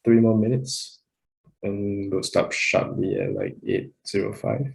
3 more minutes, and we'll start sharply at like 8:05.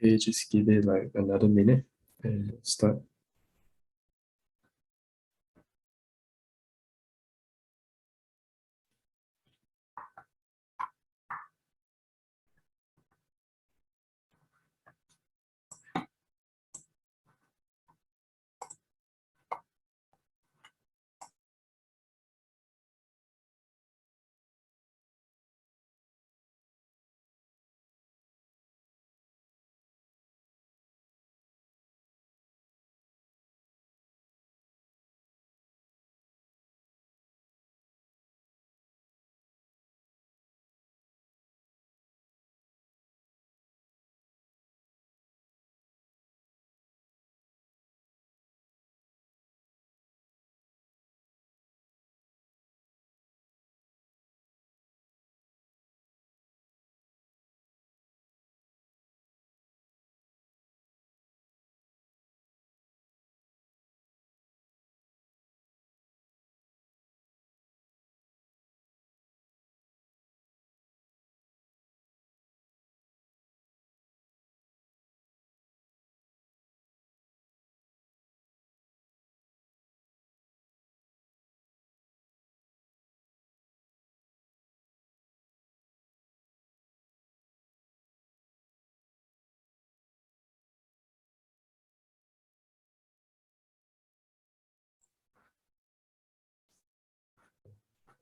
Okay, just give it like another minute and start.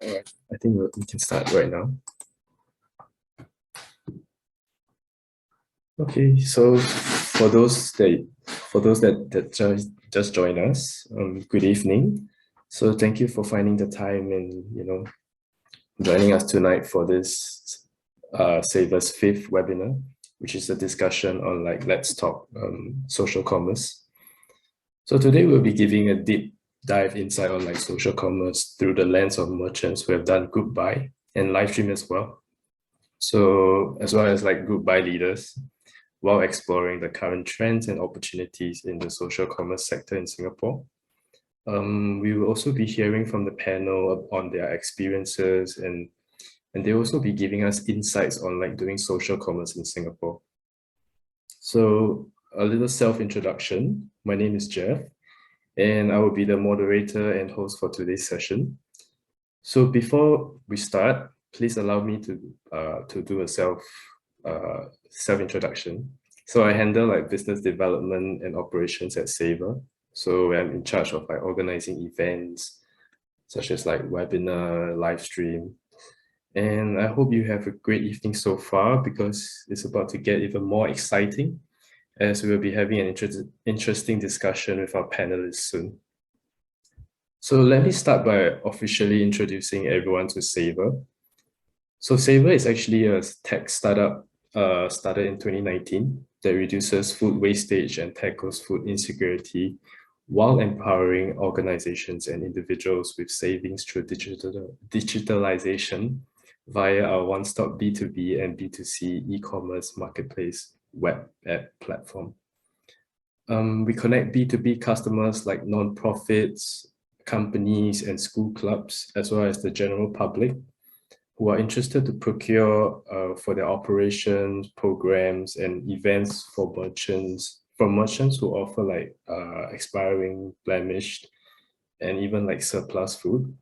All right, I think we can start right now. Okay, so for those that just joined us, good evening. So thank you for finding the time and joining us tonight for this Savour's 5th webinar, which is a discussion on let's talk social commerce. So today we'll be giving a deep dive insight on social commerce through the lens of merchants who have done group buy and live stream as well. So as well as group buy leaders, while exploring the current trends and opportunities in the social commerce sector in Singapore. We will also be hearing from the panel on their experiences, and they'll also be giving us insights on doing social commerce in Singapore. So a little self-introduction. My name is Jeff, and I will be the moderator and host for today's session. So before we start, please allow me to do a self-introduction. So I handle business development and operations at Savour. So I'm in charge of organizing events such as webinar, live stream. And I hope you have a great evening so far, because it's about to get even more exciting as we will be having an interesting discussion with our panelists soon. So let me start by officially introducing everyone to Savour. So Savour is actually a tech startup started in 2019 that reduces food wastage and tackles food insecurity while empowering organizations and individuals with savings through digitalization via our one-stop B2B and B2C e-commerce marketplace web app platform. We connect B2B customers like nonprofits, companies, and school clubs, as well as the general public who are interested to procure for their operations, programs, and events for merchants, from merchants who offer like expiring, blemished, and even like surplus food.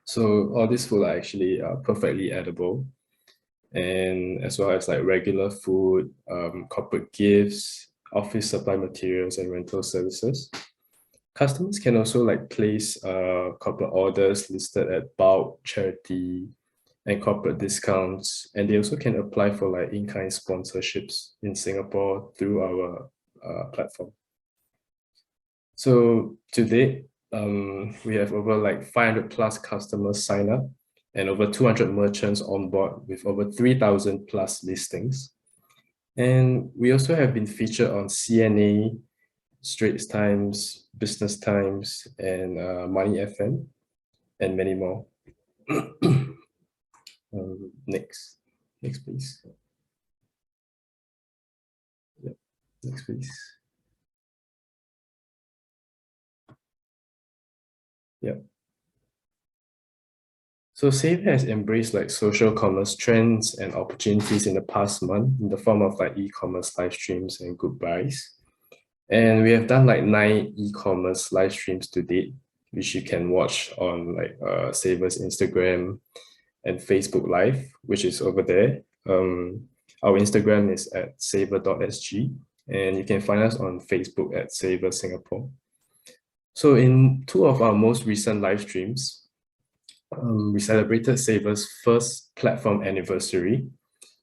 So all these food are actually perfectly edible, and as well as like regular food, corporate gifts, office supply materials, and rental services. Customers can also like place corporate orders listed at bulk, charity, and corporate discounts. And they also can apply for like in-kind sponsorships in Singapore through our platform. So to date, we have over like 500 plus customers sign up and over 200 merchants on board with over 3,000 plus listings. And we also have been featured on CNA, Straits Times, Business Times, and Money FM, and many more. Next please. Yep. Next please. Yep. So Savour has embraced like social commerce trends and opportunities in the past month in the form of like e-commerce live streams and group buys. And we have done like 9 e-commerce live streams to date, which you can watch on like Savour's Instagram and Facebook Live, which is over there. Our Instagram is at savour.sg, and you can find us on Facebook at Savour Singapore. So in 2 of our most recent live streams, we celebrated Savour's first platform anniversary.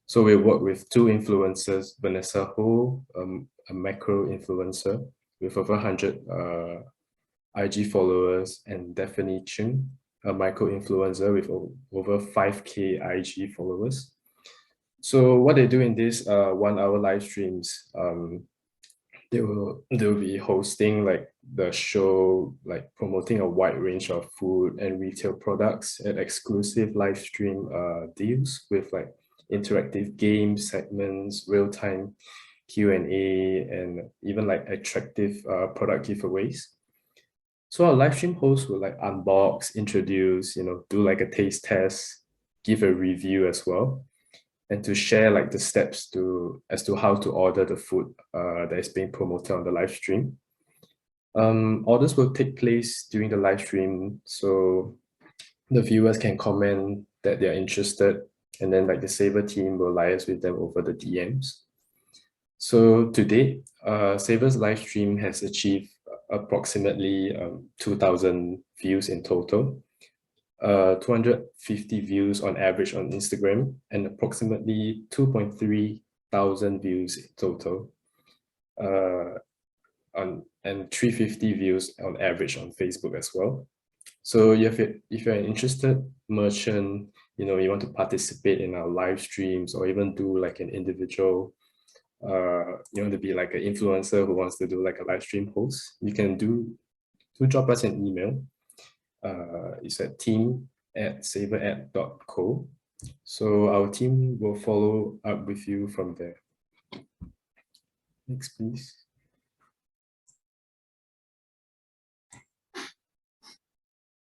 So we worked with 2 influencers, Vanessa Ho, a macro influencer with over 100 IG followers, and Daphne Chung, a micro influencer with over 5K IG followers. So what they do in these 1-hour live streams, they'll be hosting like the show, like promoting a wide range of food and retail products and exclusive live stream deals with like interactive game segments, real-time Q&A, and even like attractive product giveaways. So our live stream hosts will like unbox, introduce, do like a taste test, give a review as well, and to share like the steps as to how to order the food that is being promoted on the live stream. Orders will take place during the live stream, so the viewers can comment that they're interested, and then like the Savour team will liaise with them over the DMs. So to date, Savour's live stream has achieved approximately 2,000 views in total, 250 views on average on Instagram, and approximately 2.3 thousand views in total, and 350 views on average on Facebook as well. So if you're an interested merchant, you want to participate in our live streams, or even do like an individual, you want to be like an influencer who wants to do like a live stream host, you can do drop us an email. It's at team@savourapp.co. So our team will follow up with you from there. Next, please.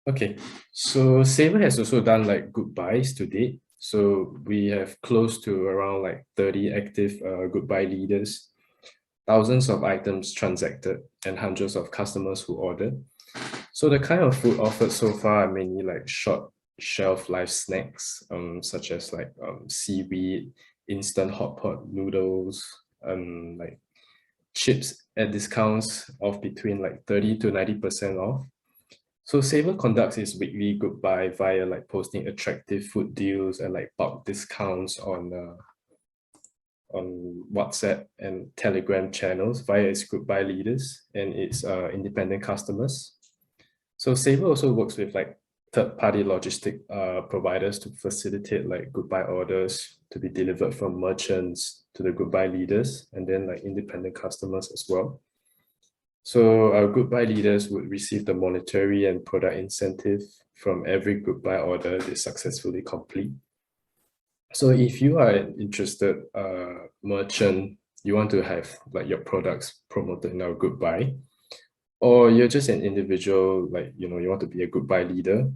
Okay, so Savour has also done like good buys to date. So we have close to around like 30 active good buy leaders, thousands of items transacted, and hundreds of customers who ordered. So the kind of food offered so far are mainly like short shelf life snacks, such as like seaweed, instant hot pot noodles, like chips at discounts of between like 30 to 90% off. So Savour conducts its weekly good buy via like posting attractive food deals and like bulk discounts on WhatsApp and Telegram channels via its group buy leaders and its independent customers. So Savour also works with like third-party logistic providers to facilitate like group buy orders to be delivered from merchants to the group buy leaders and then like independent customers as well. So our group buy leaders would receive the monetary and product incentive from every group buy order they successfully complete. So if you are an interested merchant, you want to have like your products promoted in our group buy, or you're just an individual, like, you want to be a group buy leader,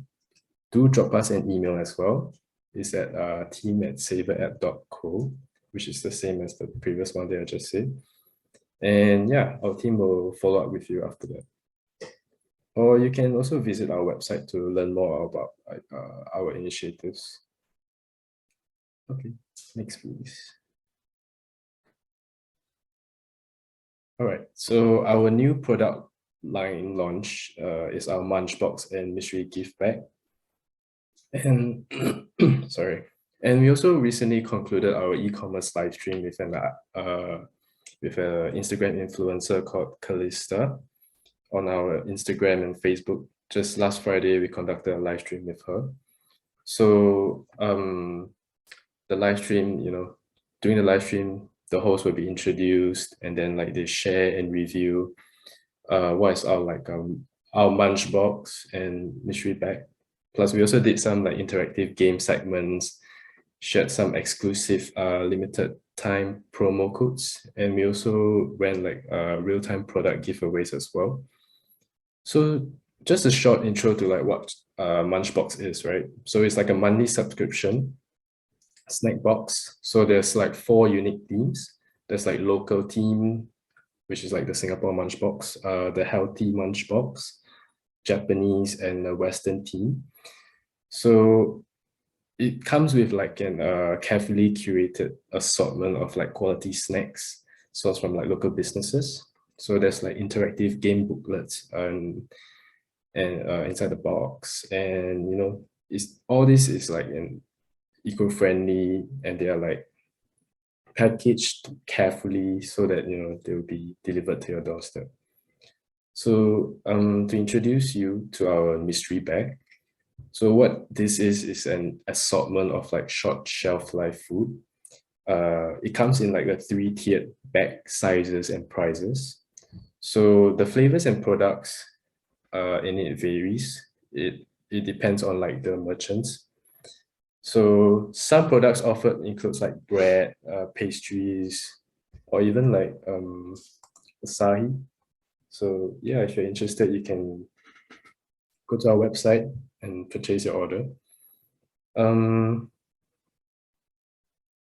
do drop us an email as well. It's at team@savour.co, which is the same as the previous one that I just said. And yeah, our team will follow up with you after that. Or you can also visit our website to learn more about our initiatives. Okay, next please. All right, so our new product line launch is our Munchbox and mystery gift bag. And sorry. And we also recently concluded our e-commerce live stream with an Instagram influencer called Calista on our Instagram and Facebook. Just last Friday, we conducted a live stream with her. So the live stream, during the live stream, the host will be introduced, and then like they share and review what is our Munchbox and mystery bag. Plus, we also did some like interactive game segments, shared some exclusive limited time promo codes, and we also ran like real-time product giveaways as well. So just a short intro to like what Munchbox is, right? So it's like a monthly subscription snack box. So there's like 4 unique themes. There's like local theme, which is like the Singapore Munchbox, the healthy Munchbox, Japanese, and a Western theme. So it comes with like an carefully curated assortment of like quality snacks sourced from like local businesses. So there's like interactive game booklets and inside the box, and all this is like an eco-friendly, and they are like packaged carefully so that they will be delivered to your doorstep. So to introduce you to our mystery bag. So what this is an assortment of like short shelf life food. It comes in like a 3-tiered bag sizes and prices. So the flavors and products in it varies. It depends on like the merchants. So some products offered includes like bread, pastries, or even like asahi. So yeah, if you're interested, you can go to our website and purchase your order.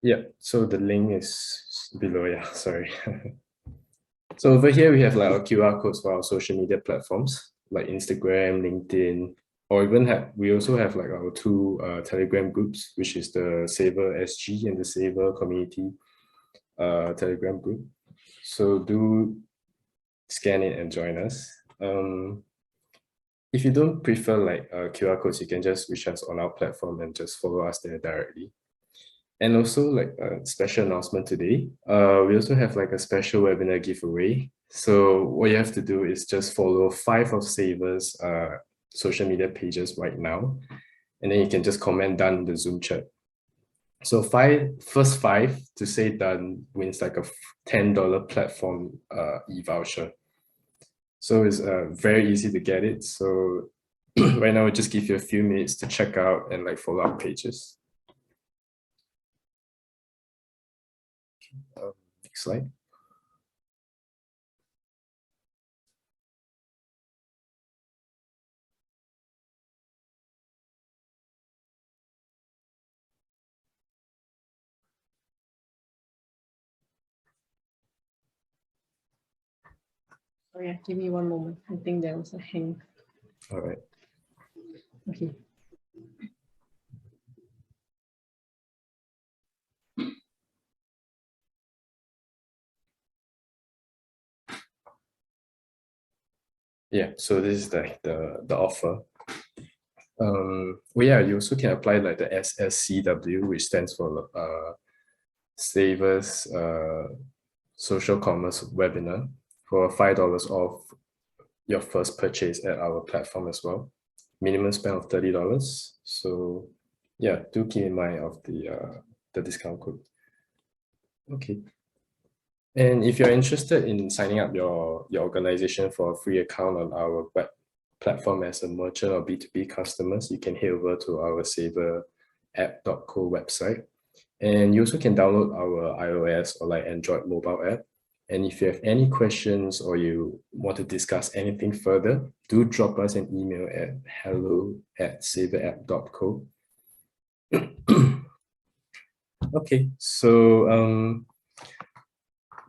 Yeah, so the link is below, yeah, sorry. So over here, we have like our QR codes for our social media platforms, like Instagram, LinkedIn, or even we also have like our 2 Telegram groups, which is the Savour SG and the Savour Community Telegram group. So do scan it and join us. If you don't prefer like QR codes, you can just reach us on our platform and just follow us there directly. And also like a special announcement today, we also have like a special webinar giveaway. So what you have to do is just follow 5 of Savour's social media pages right now, and then you can just comment done in the Zoom chat. So first 5 to say done wins like a $10 platform e-voucher. So it's very easy to get it. So right now, we'll just give you a few minutes to check out and like follow up pages. Next slide. Oh yeah, give me one moment. I think there was a hang. All right. Okay. Yeah, so this is the offer. Well, yeah, you also can apply like the SSCW, which stands for Savour's Social Commerce Webinar, for $5 off your first purchase at our platform as well. Minimum spend of $30. So yeah, do keep in mind of the the discount code. Okay. And if you're interested in signing up your organization for a free account on our web platform as a merchant or B2B customers, you can head over to our savourapp.co website. And you also can download our iOS or like Android mobile app. And if you have any questions or you want to discuss anything further, do drop us an email at hello@savourapp.co. Okay, so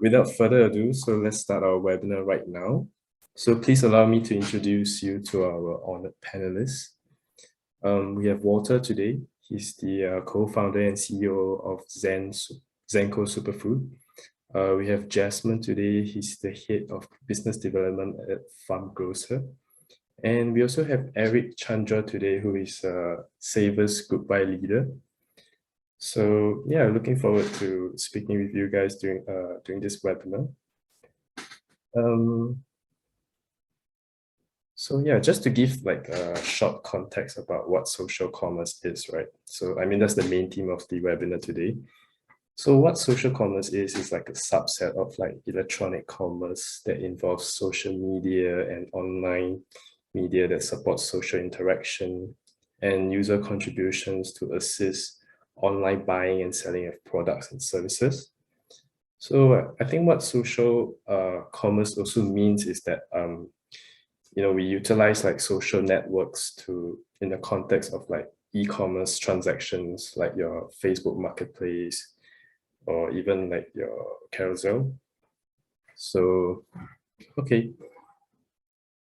without further ado, so let's start our webinar right now. So please allow me to introduce you to our honored panelists. We have Walter today. He's the co-founder and CEO of Zenko Superfood. We have Jasmine today. He's the head of business development at Farm Grocer. And we also have Eric Chandra today, who is Savour's goodbye leader. So yeah, looking forward to speaking with you guys during this webinar. So yeah, just to give like a short context about what social commerce is, right? So I mean, that's the main theme of the webinar today. So what social commerce is like a subset of like electronic commerce that involves social media and online media that supports social interaction and user contributions to assist online buying and selling of products and services. So I think what social commerce also means is that we utilize like social networks in the context of like e-commerce transactions, like your Facebook marketplace or even like your carousel. So, okay.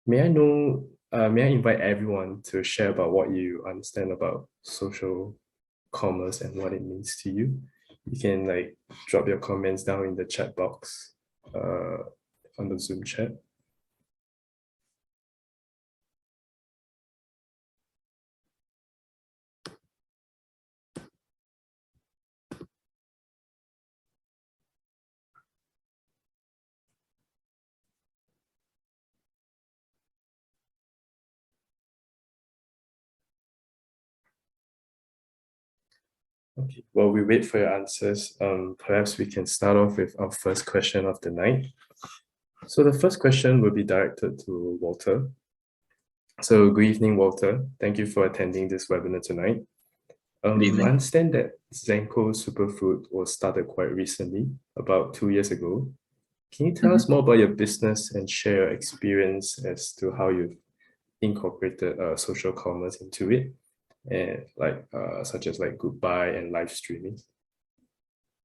May I invite everyone to share about what you understand about social commerce and what it means to you? You can like drop your comments down in the chat box on the Zoom chat. Okay, while we wait for your answers, perhaps we can start off with our first question of the night. So the first question will be directed to Walter. So good evening, Walter. Thank you for attending this webinar tonight. I understand that Zenko Superfood was started quite recently, about 2 years ago. Can you tell us more about your business and share your experience as to how you've incorporated social commerce into it, and like such as like goodbye and live streaming?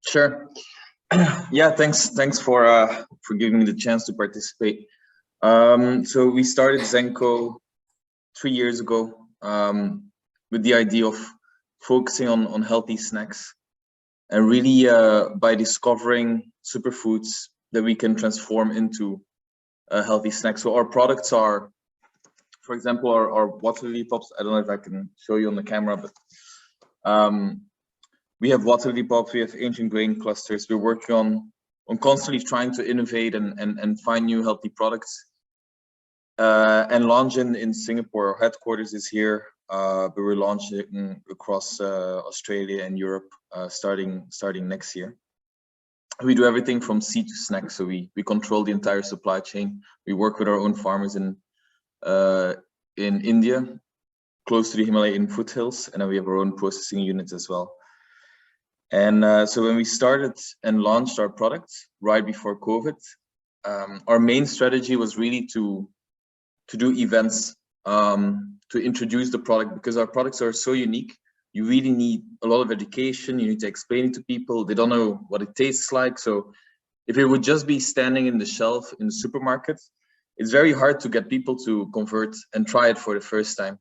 Sure. Yeah, thanks for giving me the chance to participate. So we started Zenko 3 years ago with the idea of focusing on healthy snacks, and really by discovering superfoods that we can transform into healthy snacks. So our products are, for example, our water lily pops. I don't know if I can show you on the camera, but we have water lily pops, we have ancient grain clusters. We're working on constantly trying to innovate and find new healthy products. And launch in Singapore. Our headquarters is here, but we're launching across Australia and Europe starting next year. We do everything from seed to snack, so we control the entire supply chain. We work with our own farmers in India, close to the Himalayan foothills, and then we have our own processing units as well. And so when we started and launched our products right before COVID, our main strategy was really to do events, to introduce the product, because our products are so unique. You really need a lot of education. You need to explain it to people. They don't know what it tastes like. So if it would just be standing in the shelf in the supermarket, it's very hard to get people to convert and try it for the first time.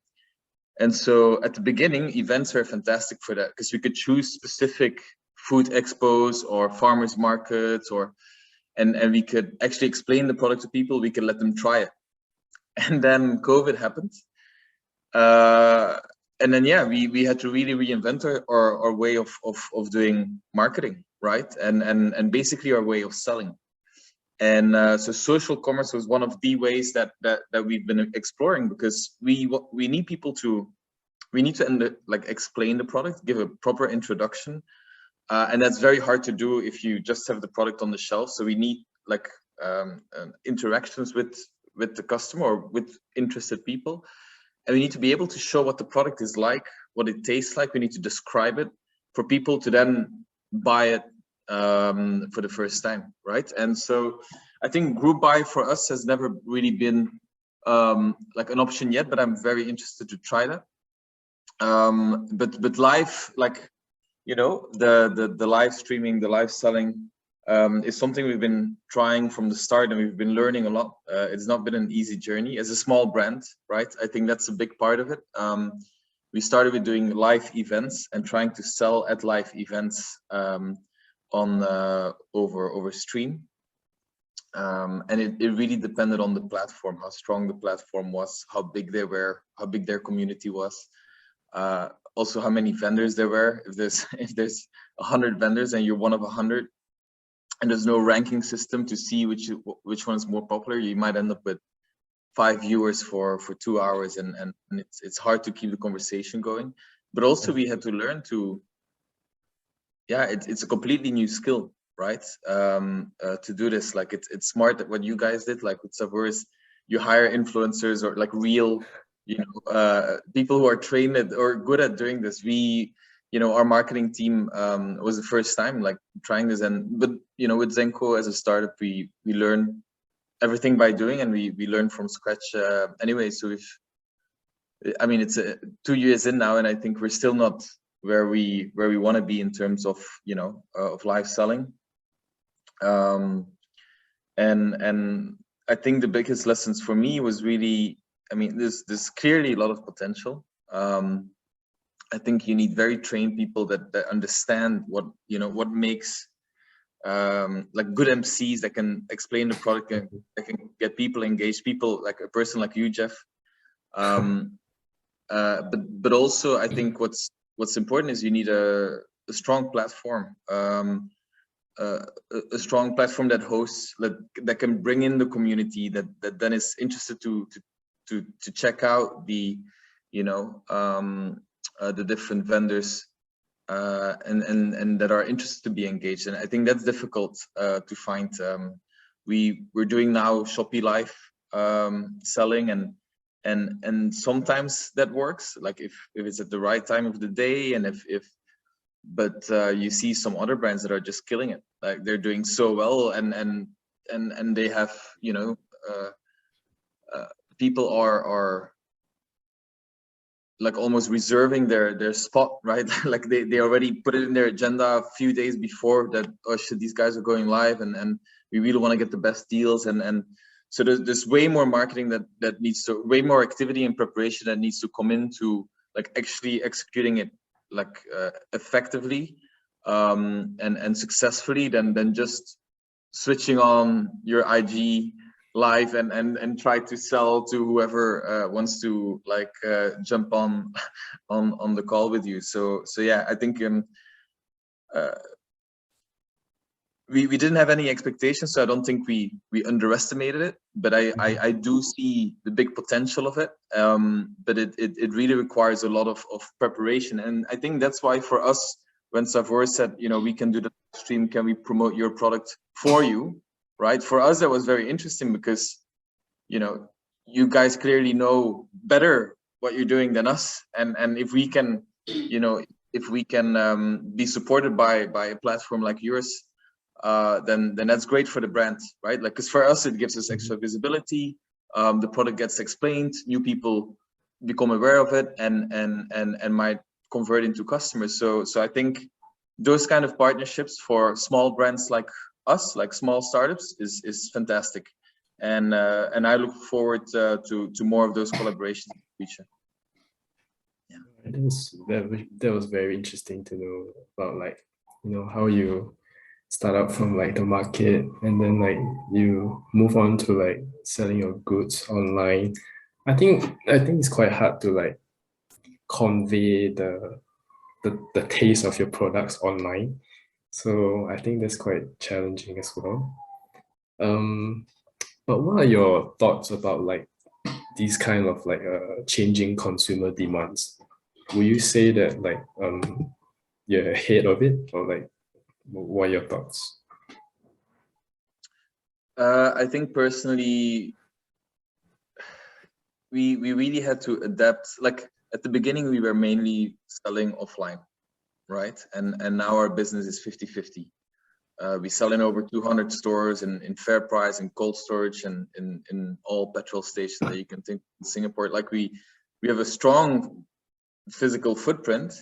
And so at the beginning, events are fantastic for that, because we could choose specific food expos or farmers markets, and we could actually explain the product to people. We could let them try it. And then COVID happened. And then, yeah, we had to really reinvent our way of doing marketing, right? And basically our way of selling. And so social commerce was one of the ways that we've been exploring, because we need people to, like explain the product, give a proper introduction, and that's very hard to do if you just have the product on the shelf. So we need like interactions with the customer or with interested people, and we need to be able to show what the product is like, what it tastes like. We need to describe it for people to then buy it for the first time, right? And so I think group buy for us has never really been like an option yet, but I'm very interested to try that. But live, like, you know, the live streaming, the live selling is something we've been trying from the start, and we've been learning a lot. It's not been an easy journey as a small brand, right? I think that's a big part of it. We started with doing live events and trying to sell at live events on over stream, and it really depended on the platform, how strong the platform was, how big they were, how big their community was, also how many vendors there were. If there's 100 vendors and you're one of 100, and there's no ranking system to see which one is more popular, you might end up with 5 viewers for 2 hours, and it's hard to keep the conversation going. But also we had to learn to, yeah, it's a completely new skill, right? To do this, like it's smart that what you guys did, like with Savour, is you hire influencers or like real, you know, people who are trained at, or good at doing this. We, you know, our marketing team was the first time like trying this, but you know, with Zenko as a startup, we learn everything by doing, and we learn from scratch anyway. So I mean, it's 2 years in now, and I think we're still not where we want to be in terms of, you know, of live selling. And I think the biggest lessons for me was really, I mean, there's clearly a lot of potential. I think you need very trained people that understand what, you know, what makes like good MCs that can explain the product, that can get people engaged, people like a person like you, Jeff. But also I think what's important is you need a strong platform, a strong platform that hosts, that can bring in the community, that then is interested to check out the, you know, the different vendors, and that are interested to be engaged. And I think that's difficult to find. We're doing now Shopee Live selling, and sometimes that works, like if it's at the right time of the day, and but you see some other brands that are just killing it, like they're doing so well, and they have, you know, people are like almost reserving their spot, right? Like they already put it in their agenda a few days before, that, oh shit, these guys are going live, and we really want to get the best deals, and so there's way more marketing that needs to, way more activity and preparation that needs to come into like actually executing it like effectively and successfully than just switching on your IG live and try to sell to whoever wants to like jump on the call with you. So yeah, I think we didn't have any expectations, so I don't think we underestimated it, but I do see the big potential of it. But it really requires a lot of preparation, and I think that's why for us, when Savour said, you know, we can do the stream, can we promote your product for you, right? For us, that was very interesting because, you know, you guys clearly know better what you're doing than us, and if we can, you know, if we can be supported by a platform like yours, then that's great for the brand, right? Like, because for us, it gives us extra visibility. The product gets explained, new people become aware of it, and might convert into customers. So I think those kind of partnerships for small brands like us, like small startups, is fantastic, and I look forward to more of those collaborations in the future. Yeah, that was very interesting to know about, like, you know, how you start out from like the market, and then like you move on to like selling your goods online. I think it's quite hard to like convey the taste of your products online. So I think that's quite challenging as well. But what are your thoughts about like these kind of like changing consumer demands? Will you say that like you're ahead of it, or like What are your thoughts? I think personally, we really had to adapt. Like at the beginning, we were mainly selling offline, right? And now our business is 50-50. We sell in over 200 stores in fair price and cold storage and in all petrol stations that you can think in Singapore. Like we have a strong physical footprint,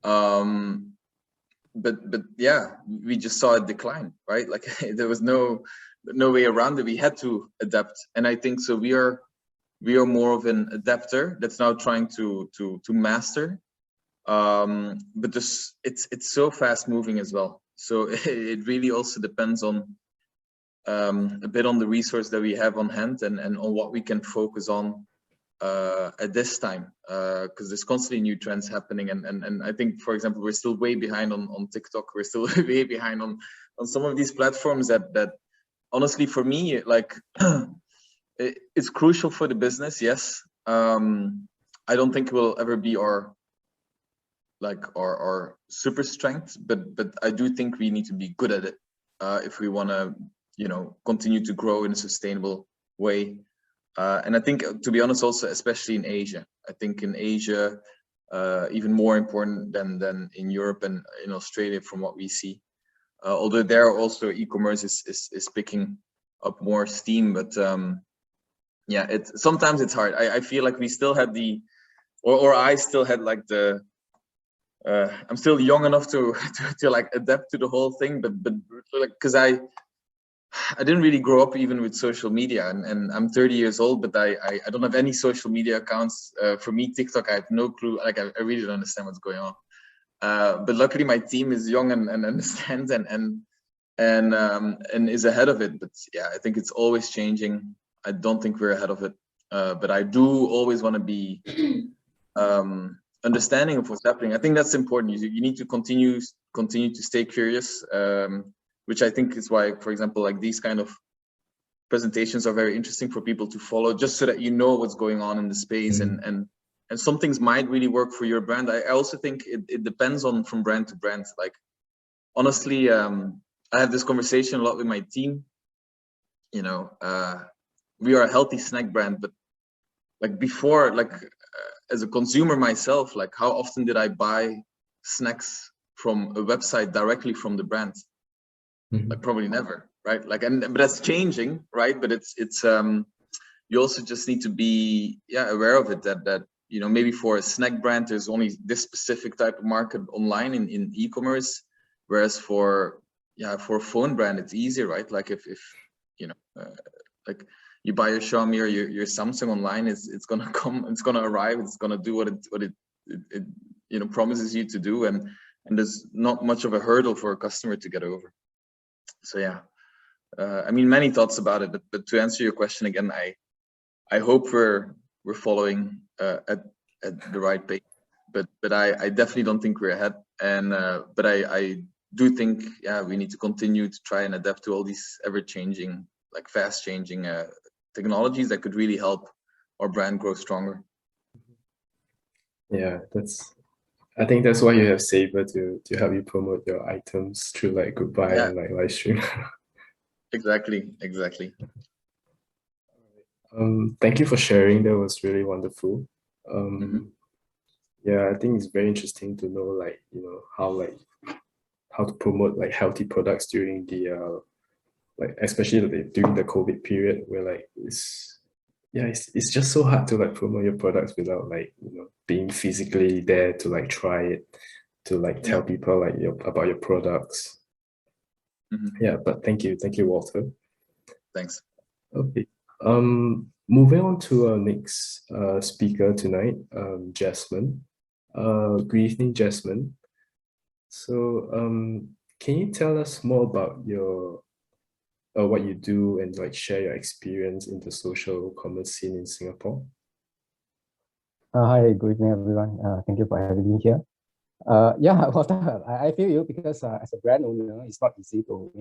but yeah, we just saw a decline, right? Like there was no way around it. We had to adapt, and I think so. We are more of an adapter that's now trying to master. But just it's so fast moving as well. So it really also depends on a bit on the resource that we have on hand and on what we can focus on at this time, because there's constantly new trends happening, and I think, for example, we're still way behind on TikTok. We're still way behind on some of these platforms that honestly, for me, like it's crucial for the business. Yes, I don't think it will ever be our super strength, but I do think we need to be good at it if we want to, continue to grow in a sustainable way. And I think, to be honest, also especially in Asia, I think in Asia, even more important than in Europe and in Australia, from what we see. Although there also e-commerce is picking up more steam, but yeah, sometimes it's hard. I feel like we still had or I still had like I'm still young enough to like adapt to the whole thing, but like, because I didn't really grow up even with social media, and I'm 30 years old, but I don't have any social media accounts. For me, TikTok, I have no clue. Like I really don't understand what's going on. But luckily my team is young and understands and is ahead of it. But yeah, I think it's always changing. I don't think we're ahead of it. But I do always want to be understanding of what's happening. I think that's important. You need to continue to stay curious, which I think is why, for example, like these kind of presentations are very interesting for people to follow, just so that you know what's going on in the space. And some things might really work for your brand. I also think it depends on from brand to brand. Like honestly, I have this conversation a lot with my team. We are a healthy snack brand, but like before, like as a consumer myself, like how often did I buy snacks from a website directly from the brand? Like probably never, right? Like, but that's changing, right? But it's you also just need to be aware of it, that maybe for a snack brand there's only this specific type of market online in e-commerce, whereas for a phone brand it's easier, right? Like if like you buy your Xiaomi or your Samsung online, it's gonna come, it's gonna arrive, it's gonna do what it promises you to do, and there's not much of a hurdle for a customer to get over. So yeah, I mean, many thoughts about it, but to answer your question again, I hope we're following at the right pace, but I definitely don't think we're ahead, and but I do think we need to continue to try and adapt to all these ever-changing, like fast-changing technologies that could really help our brand grow stronger. Yeah, I think that's why you have Savour to help you promote your items through like goodbye and like live stream. Exactly. Thank you for sharing. That was really wonderful. Yeah, I think it's very interesting to know like how to promote like healthy products during the like especially during the COVID period, where like it's just so hard to like promote your products without like being physically there to like try it, to like tell people like about your products. Yeah, but thank you, Walter. Thanks. Okay. Moving on to our next speaker tonight, Jasmine. Good evening, Jasmine. So can you tell us more about your what you do and like share your experience in the social commerce scene in Singapore? Hi, good evening, everyone. Thank you for having me here. Walter, I feel you, because as a brand owner, it's not easy to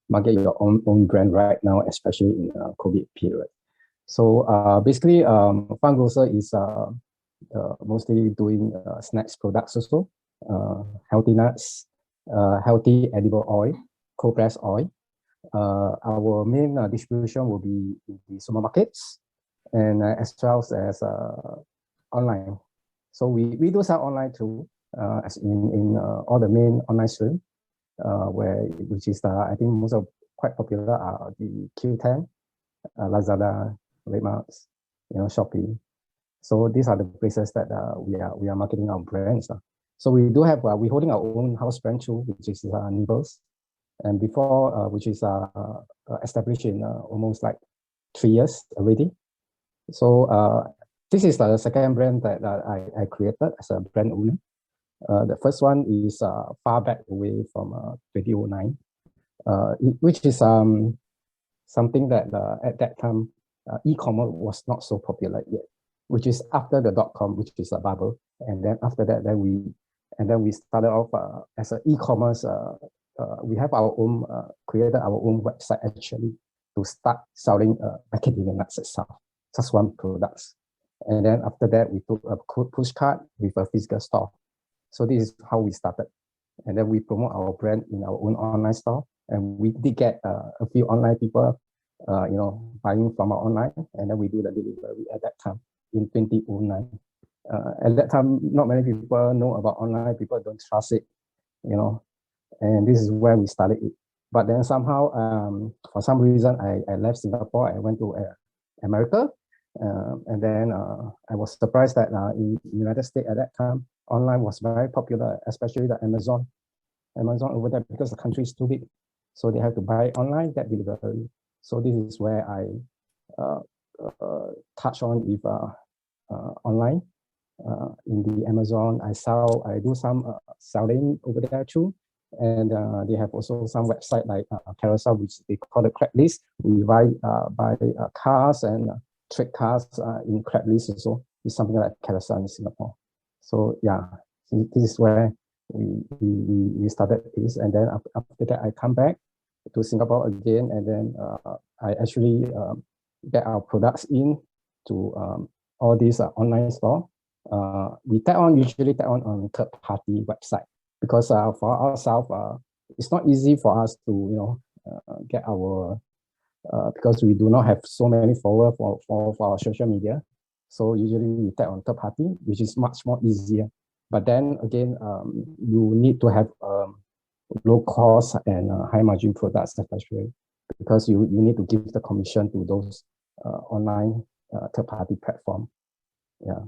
market your own brand right now, especially in the COVID period. So basically, Fun Grocer is mostly doing snacks products also, healthy nuts, healthy edible oil, cold pressed oil. Our main distribution will be in the supermarkets and as well as online. So we do sell online too, as in all the main online stream, which is I think most of quite popular are the Q10, Lazada, Redmarks, Shopee. So these are the places that we are marketing our brands. So we do have we're holding our own house brand too, which is Nibbles, and before which is established in almost like 3 years already. So this is the second brand that I created as a brand owner. The first one is far back away from 2009, which is something that at that time e-commerce was not so popular yet, which is after the .com, which is a bubble, and then after that, then we started off as an e-commerce. We have our own created our own website actually to start selling macadamia nuts itself, just one product. And then after that, we took a push cart with a physical store. So this is how we started. And then we promote our brand in our own online store. And we did get a few online people, buying from our online. And then we do the delivery at that time in 2009. At that time, not many people know about online. People don't trust it, and this is where we started it. But then somehow, for some reason, I left Singapore. I went to America. And then I was surprised that in the United States at that time, online was very popular, especially the Amazon over there, because the country is too big. So they have to buy online, get delivery. So this is where I touch on with online. In the Amazon, I do some selling over there too. And they have also some website like Carousel, which they call the Craigslist. We buy cars and trade cars in Craigslist also. It's something like Carousel in Singapore. So yeah, this is where we started this. And then after that, I come back to Singapore again. And then I actually get our products in to all these online store. We usually tag on third-party website, because for ourselves, it's not easy for us to get our because we do not have so many followers for our social media. So usually we tag on third party, which is much more easier. But then again, you need to have low cost and high margin products, especially because you need to give the commission to those online third party platform. Yeah.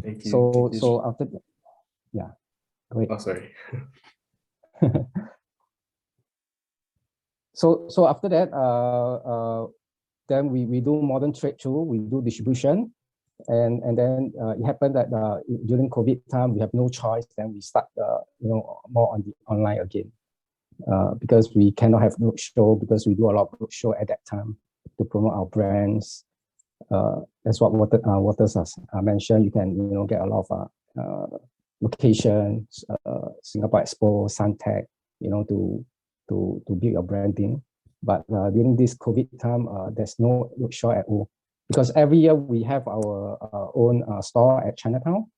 Thank you. So after that, yeah. Great. Oh, sorry. So after that, then we do modern trade too. We do distribution, and then it happened that during COVID time we have no choice. Then we start more on the online again, because we cannot have roadshow, because we do a lot of roadshow at that time to promote our brands. That's what Waters has mentioned. You can get a lot of locations, Singapore Expo, Suntec, to build your branding. But during this COVID time, there's no roadshow at all, because every year we have our own store at Chinatown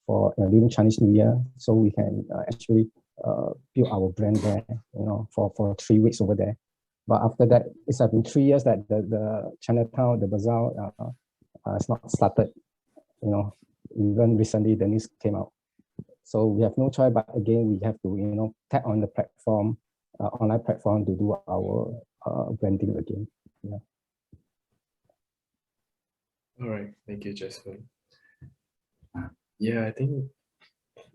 for during Chinese New Year, so we can actually build our brand there, for 3 weeks over there. But after that, it's been 3 years that the Chinatown, the bazaar has not started. Even recently the news came out. So we have no choice, but again, we have to, tap on the platform, online platform, to do our branding again. Yeah. All right. Thank you, Jasmine. Yeah, I think,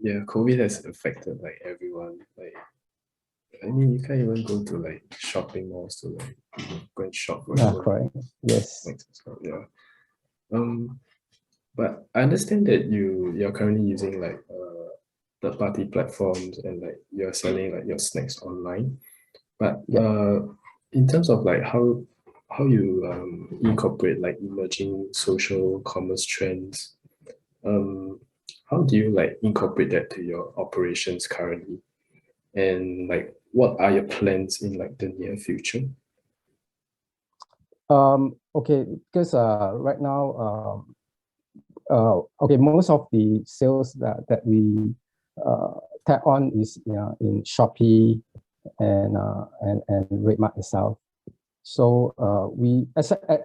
COVID has affected like everyone. Like, I mean, you can't even go to like shopping malls to like go and shop for your own Correct. Yes. things. So, yeah. But I understand that you're currently using like third-party platforms, and like you're selling like your snacks online. But in terms of like how you incorporate like emerging social commerce trends, how do you like incorporate that to your operations currently? And like what are your plans in like the near future? Okay, because right now, okay, most of the sales that we tap on is in Shopee and Redmart itself. So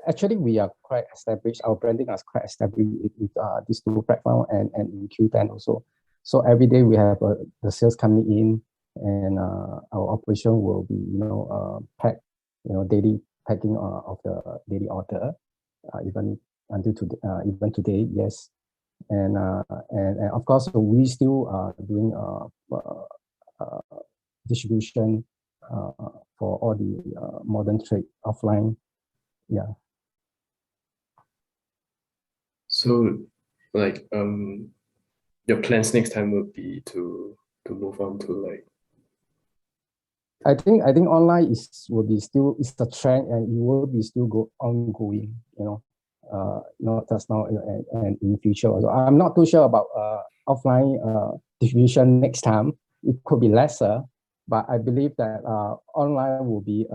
actually we are quite established. Our branding is quite established with these two platforms and in Q10 also. So every day we have the sales coming in, and our operation will be pack daily packing of the daily order, even until today, even today, yes. And of course we still are doing distribution for all the modern trade offline. Yeah. So, like, your plans next time will be to move on to like. I think online will be still is the trend, and it will be still ongoing. Not just now and in the future also. I'm not too sure about offline distribution next time. It could be lesser, but I believe that online will be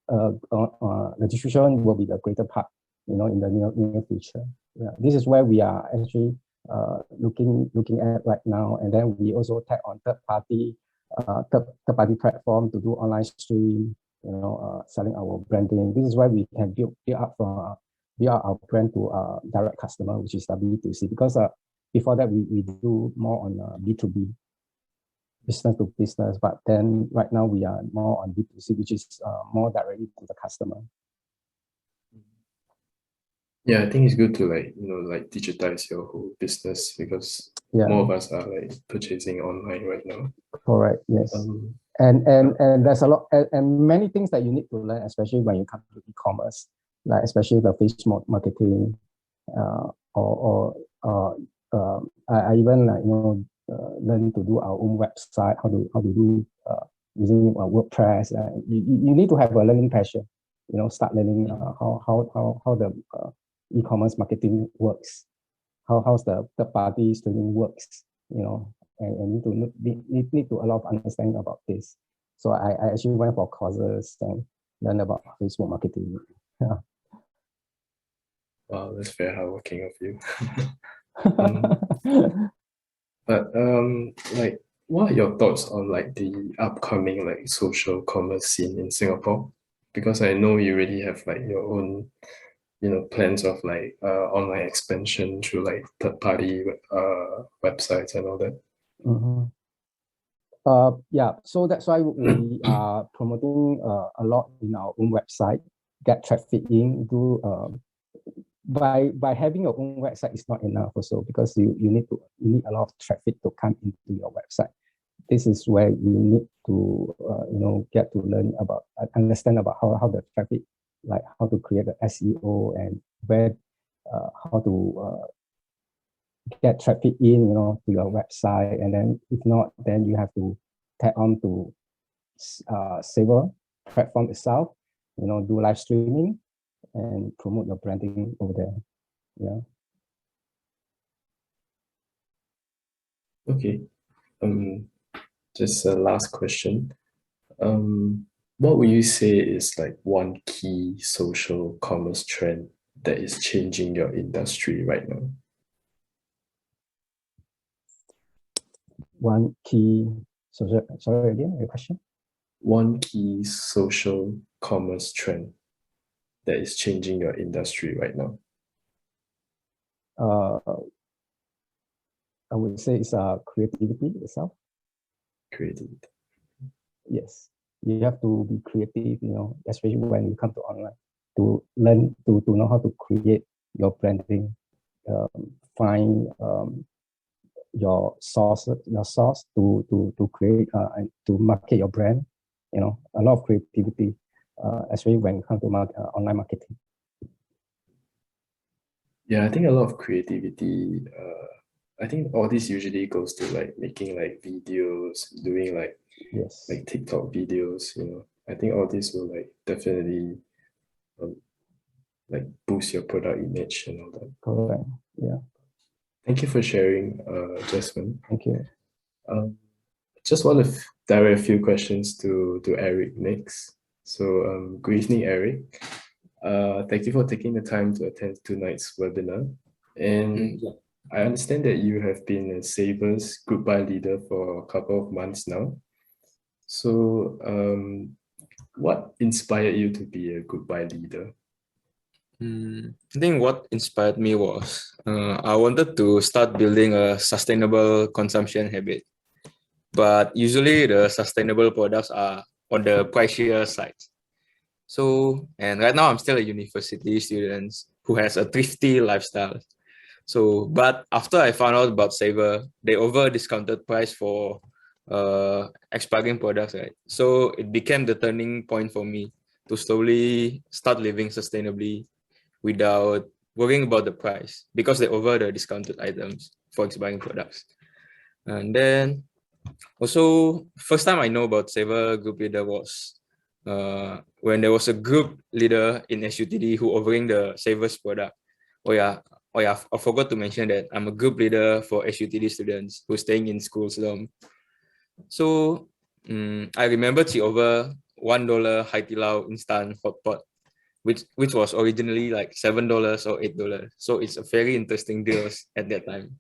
the distribution will be the greater part, in the near future. Yeah, this is where we are actually looking at right now, and then we also tap on third party platform to do online stream, selling our branding. This is why we can build up our brand to direct customer, which is the B2C, because before that we do more on B2B, business to business, but then right now we are more on B2C, which is more directly to the customer. Yeah, I think it's good to like digitize your whole business, because more of us are like purchasing online right now. Correct. Yes. And there's a lot and many things that you need to learn, especially when you come to e-commerce, like especially the Facebook marketing, I even learn to do our own website, how to do using WordPress. You need to have a learning passion. Start learning how the e-commerce marketing works, how's the party streaming works, and need to a lot of understanding about this. So I actually went for courses and learned about Facebook marketing. Yeah. Wow, that's very hardworking of you. But like, what are your thoughts on like the upcoming like social commerce scene in Singapore? Because I know you already have like your own plans of like online expansion through like third-party websites and all that. Yeah, so that's why we are promoting a lot in our own website, get traffic in, do by having your own website is not enough also, because you need a lot of traffic to come into your website. This is where you need to get to learn about, understand about how the traffic, like how to create the SEO and where how to get traffic in to your website. And then if not, then you have to tap on to Savour platform itself, do live streaming and promote your branding over there. Yeah. Okay. Just a last question. What would you say is like one key social commerce trend that is changing your industry right now? One key social, sorry again, your question? One key social commerce trend that is changing your industry right now? I would say it's creativity itself. Creativity. Yes, you have to be creative, especially when you come to online, to learn to know how to create your branding, find your source to create and to market your brand. A lot of creativity, especially when it comes to online marketing. Yeah, I think a lot of creativity. I think all this usually goes to like making like videos, doing like like TikTok videos. I think all this will like definitely like boost your product image and all that. Correct. Yeah. Thank you for sharing, Jasmine. Thank you. Just want to direct a few questions to Eric next. So good evening, Eric. Thank you for taking the time to attend tonight's webinar. And I understand that you have been a Savour's goodbye leader for a couple of months now. So, what inspired you to be a goodbye leader? I think what inspired me was I wanted to start building a sustainable consumption habit. But usually the sustainable products are on the pricier side. So, and right now I'm still a university student who has a thrifty lifestyle. So, but after I found out about Savour, they over discounted price for expiring products, right? So it became the turning point for me to slowly start living sustainably without worrying about the price because they over the discounted items for expiring products. And then also, first time I know about Savour group leader was when there was a group leader in SUTD who offering the Savour's product. I forgot to mention that I'm a group leader for SUTD students who staying in schools dorm. So I remember she over $1 Hai Di Lao instant hot pot, which was originally like $7 or $8. So it's a very interesting deal at that time.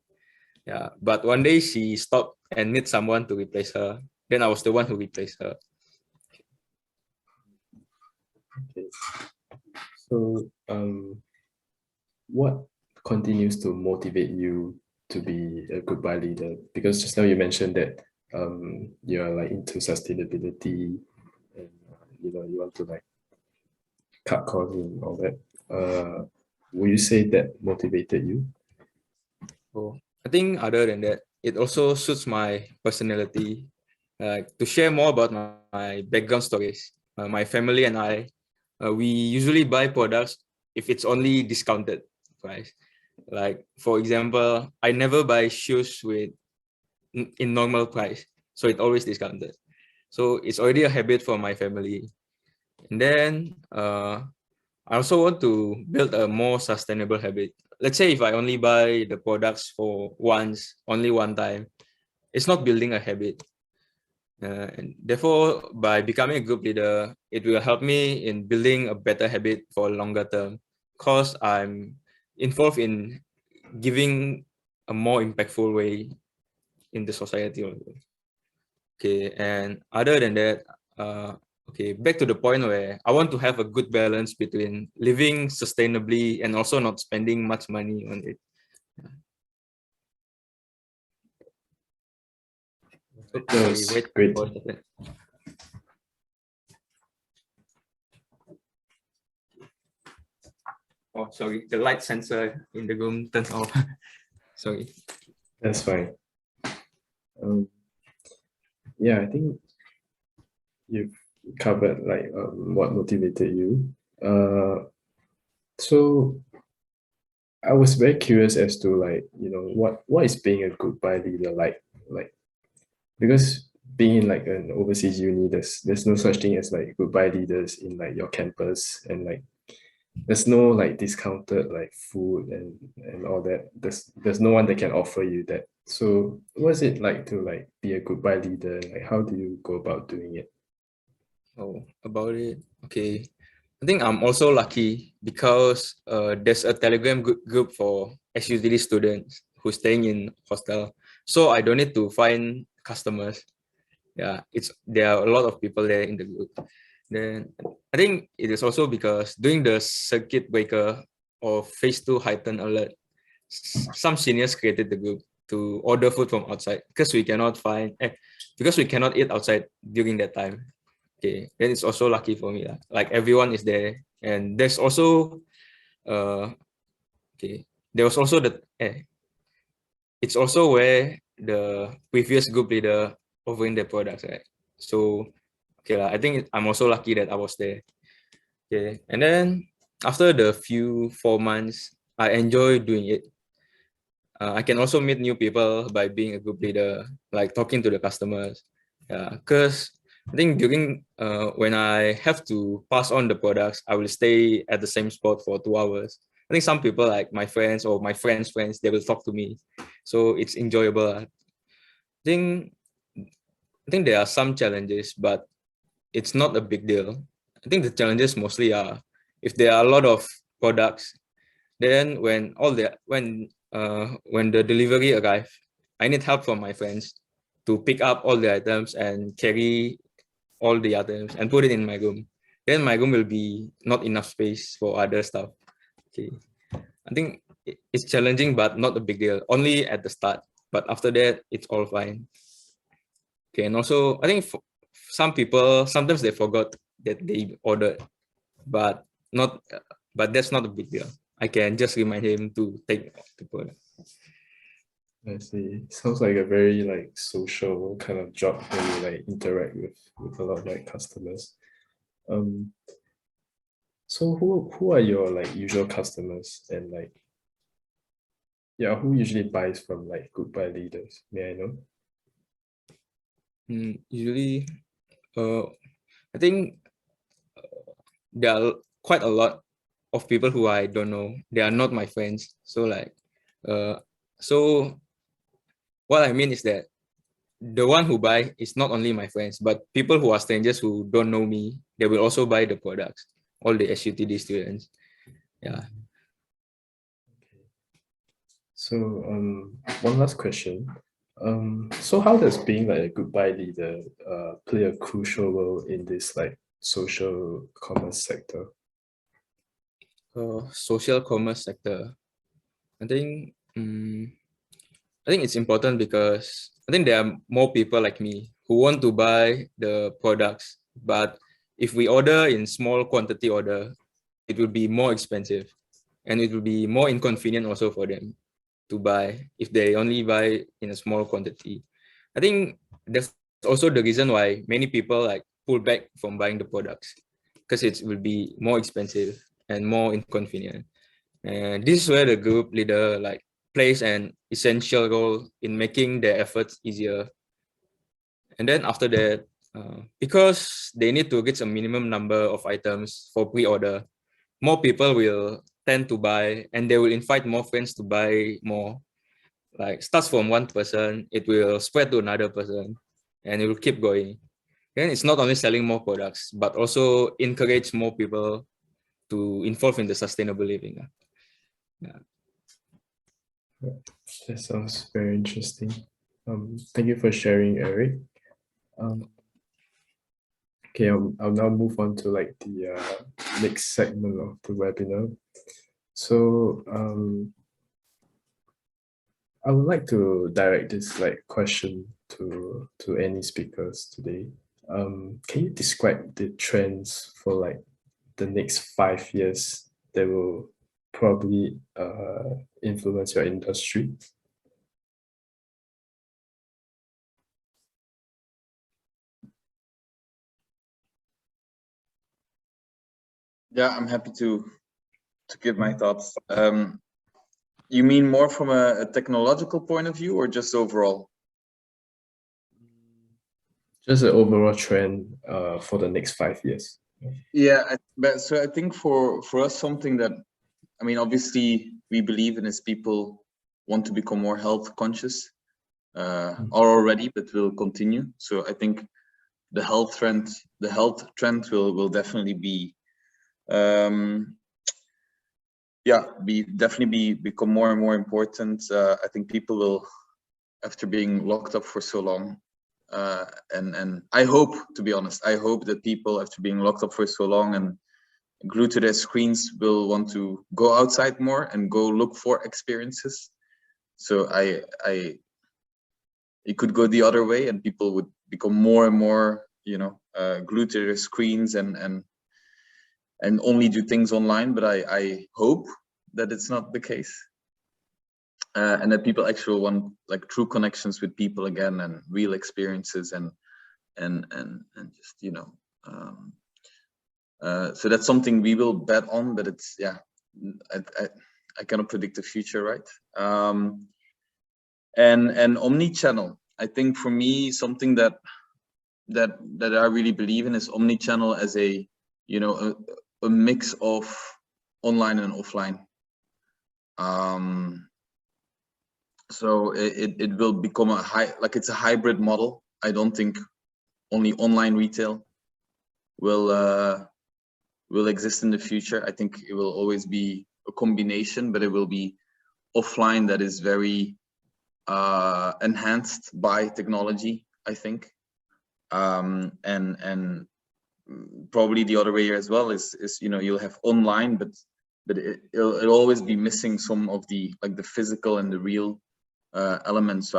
Yeah, but one day she stopped and need someone to replace her. Then I was the one who replaced her. Okay. So, what continues to motivate you to be a goodbye leader? Because just now you mentioned that you're like into sustainability and you want to like cut costs and all that. Will you say that motivated you? So I think other than that, it also suits my personality. To share more about my background stories, my family and I, we usually buy products if it's only discounted price. Like for example, I never buy shoes in normal price, so it always discounted. So it's already a habit for my family. And then I also want to build a more sustainable habit. Let's say if I only buy the products for only one time, it's not building a habit. And therefore, by becoming a group leader, it will help me in building a better habit for longer term because I'm involved in giving a more impactful way in the society also. Okay, and other than that, okay, back to the point where I want to have a good balance between living sustainably and also not spending much money on it. That's great. For a second. Oh, sorry, the light sensor in the room turned off. Sorry. That's fine. Yeah, I think you've covered like what motivated you. So I was very curious as to like what is being a goodbye leader like because being in like an overseas uni, there's no such thing as like goodbye leaders in like your campus, and like there's no like discounted like food and all that. There's no one that can offer you that. So what's it like to like be a goodbye leader? Like how do you go about doing it? Oh, about it. Okay. I think I'm also lucky because there's a Telegram group for SUTD students who's staying in hostel. So I don't need to find customers. Yeah, there are a lot of people there in the group. Then I think it is also because during the circuit breaker or phase 2 heightened alert, some seniors created the group to order food from outside because we cannot eat outside during that time. Okay, then it's also lucky for me. Like everyone is there. And there's also there was also it's also where the previous group leader offering the products, right? So okay, I think I'm also lucky that I was there. Okay, and then after the 4 months, I enjoy doing it. I can also meet new people by being a group leader, like talking to the customers. Yeah, because I think during when I have to pass on the products, I will stay at the same spot for 2 hours. I think some people like my friends or my friends' friends, they will talk to me, so it's enjoyable. I think there are some challenges, but it's not a big deal. I think the challenges mostly are if there are a lot of products, then when when the delivery arrives, I need help from my friends to pick up all the items and carry all the items and put it in my room. Then my room will be not enough space for other stuff. Okay, I think it's challenging, but not a big deal. Only at the start, but after that, it's all fine. Okay, and also I think for some people sometimes they forgot that they ordered, but not, but that's not a big deal. I can just remind him to take the product. I see. Sounds like a very like social kind of job where you like interact with a lot of like customers. So who are your like usual customers, and like, yeah, who usually buys from like Goodbye Leaders? May I know? Usually, I think there are quite a lot of people who I don't know. They are not my friends. So like, so what I mean is that the one who buy is not only my friends, but people who are strangers who don't know me, they will also buy the products. All the SUTD students. Yeah. So one last question. So how does being like a Goodbye Leader play a crucial role in this like social commerce sector? Social commerce sector. I think it's important because I think there are more people like me who want to buy the products, but if we order in small quantity order, it will be more expensive and it will be more inconvenient also for them to buy if they only buy in a small quantity. I think that's also the reason why many people like pull back from buying the products, because it will be more expensive and more inconvenient. And this is where the group leader like plays an essential role in making their efforts easier. And then after that, because they need to get a minimum number of items for pre-order, more people will tend to buy and they will invite more friends to buy more. Like starts from one person, it will spread to another person and it will keep going. Then it's not only selling more products, but also encourage more people to involve in the sustainable living. Yeah. That sounds very interesting. Thank you for sharing, Eric. Okay, I'll now move on to like the next segment of the webinar. So I would like to direct this like question to any speakers today. Can you describe the trends for like the next 5 years that will probably influence your industry? Yeah, I'm happy to give my thoughts. You mean more from a technological point of view or just overall? Just an overall trend for the next 5 years. Yeah, but so I think for us, something that, I mean, obviously we believe in is people want to become more health conscious, are already, but will continue. So I think the health trend will definitely be, become more and more important. I think people will, after being locked up for so long, and I hope, to be honest, I hope that people, after being locked up for so long and glued to their screens, will want to go outside more and go look for experiences. So it could go the other way, and people would become more and more, glued to their screens and only do things online. But I hope that it's not the case, and that people actually want like true connections with people again, and real experiences, and just so that's something we will bet on. But it's I cannot predict the future, right? And omni-channel, I think for me, something that I really believe in is omni-channel as a mix of online and offline. So it will become it's a hybrid model. I don't think only online retail will exist in the future. I think it will always be a combination, but it will be offline that is very enhanced by technology, I think. And probably the other way as well is you'll have online, but it'll always be missing some of the the physical and the real elements. So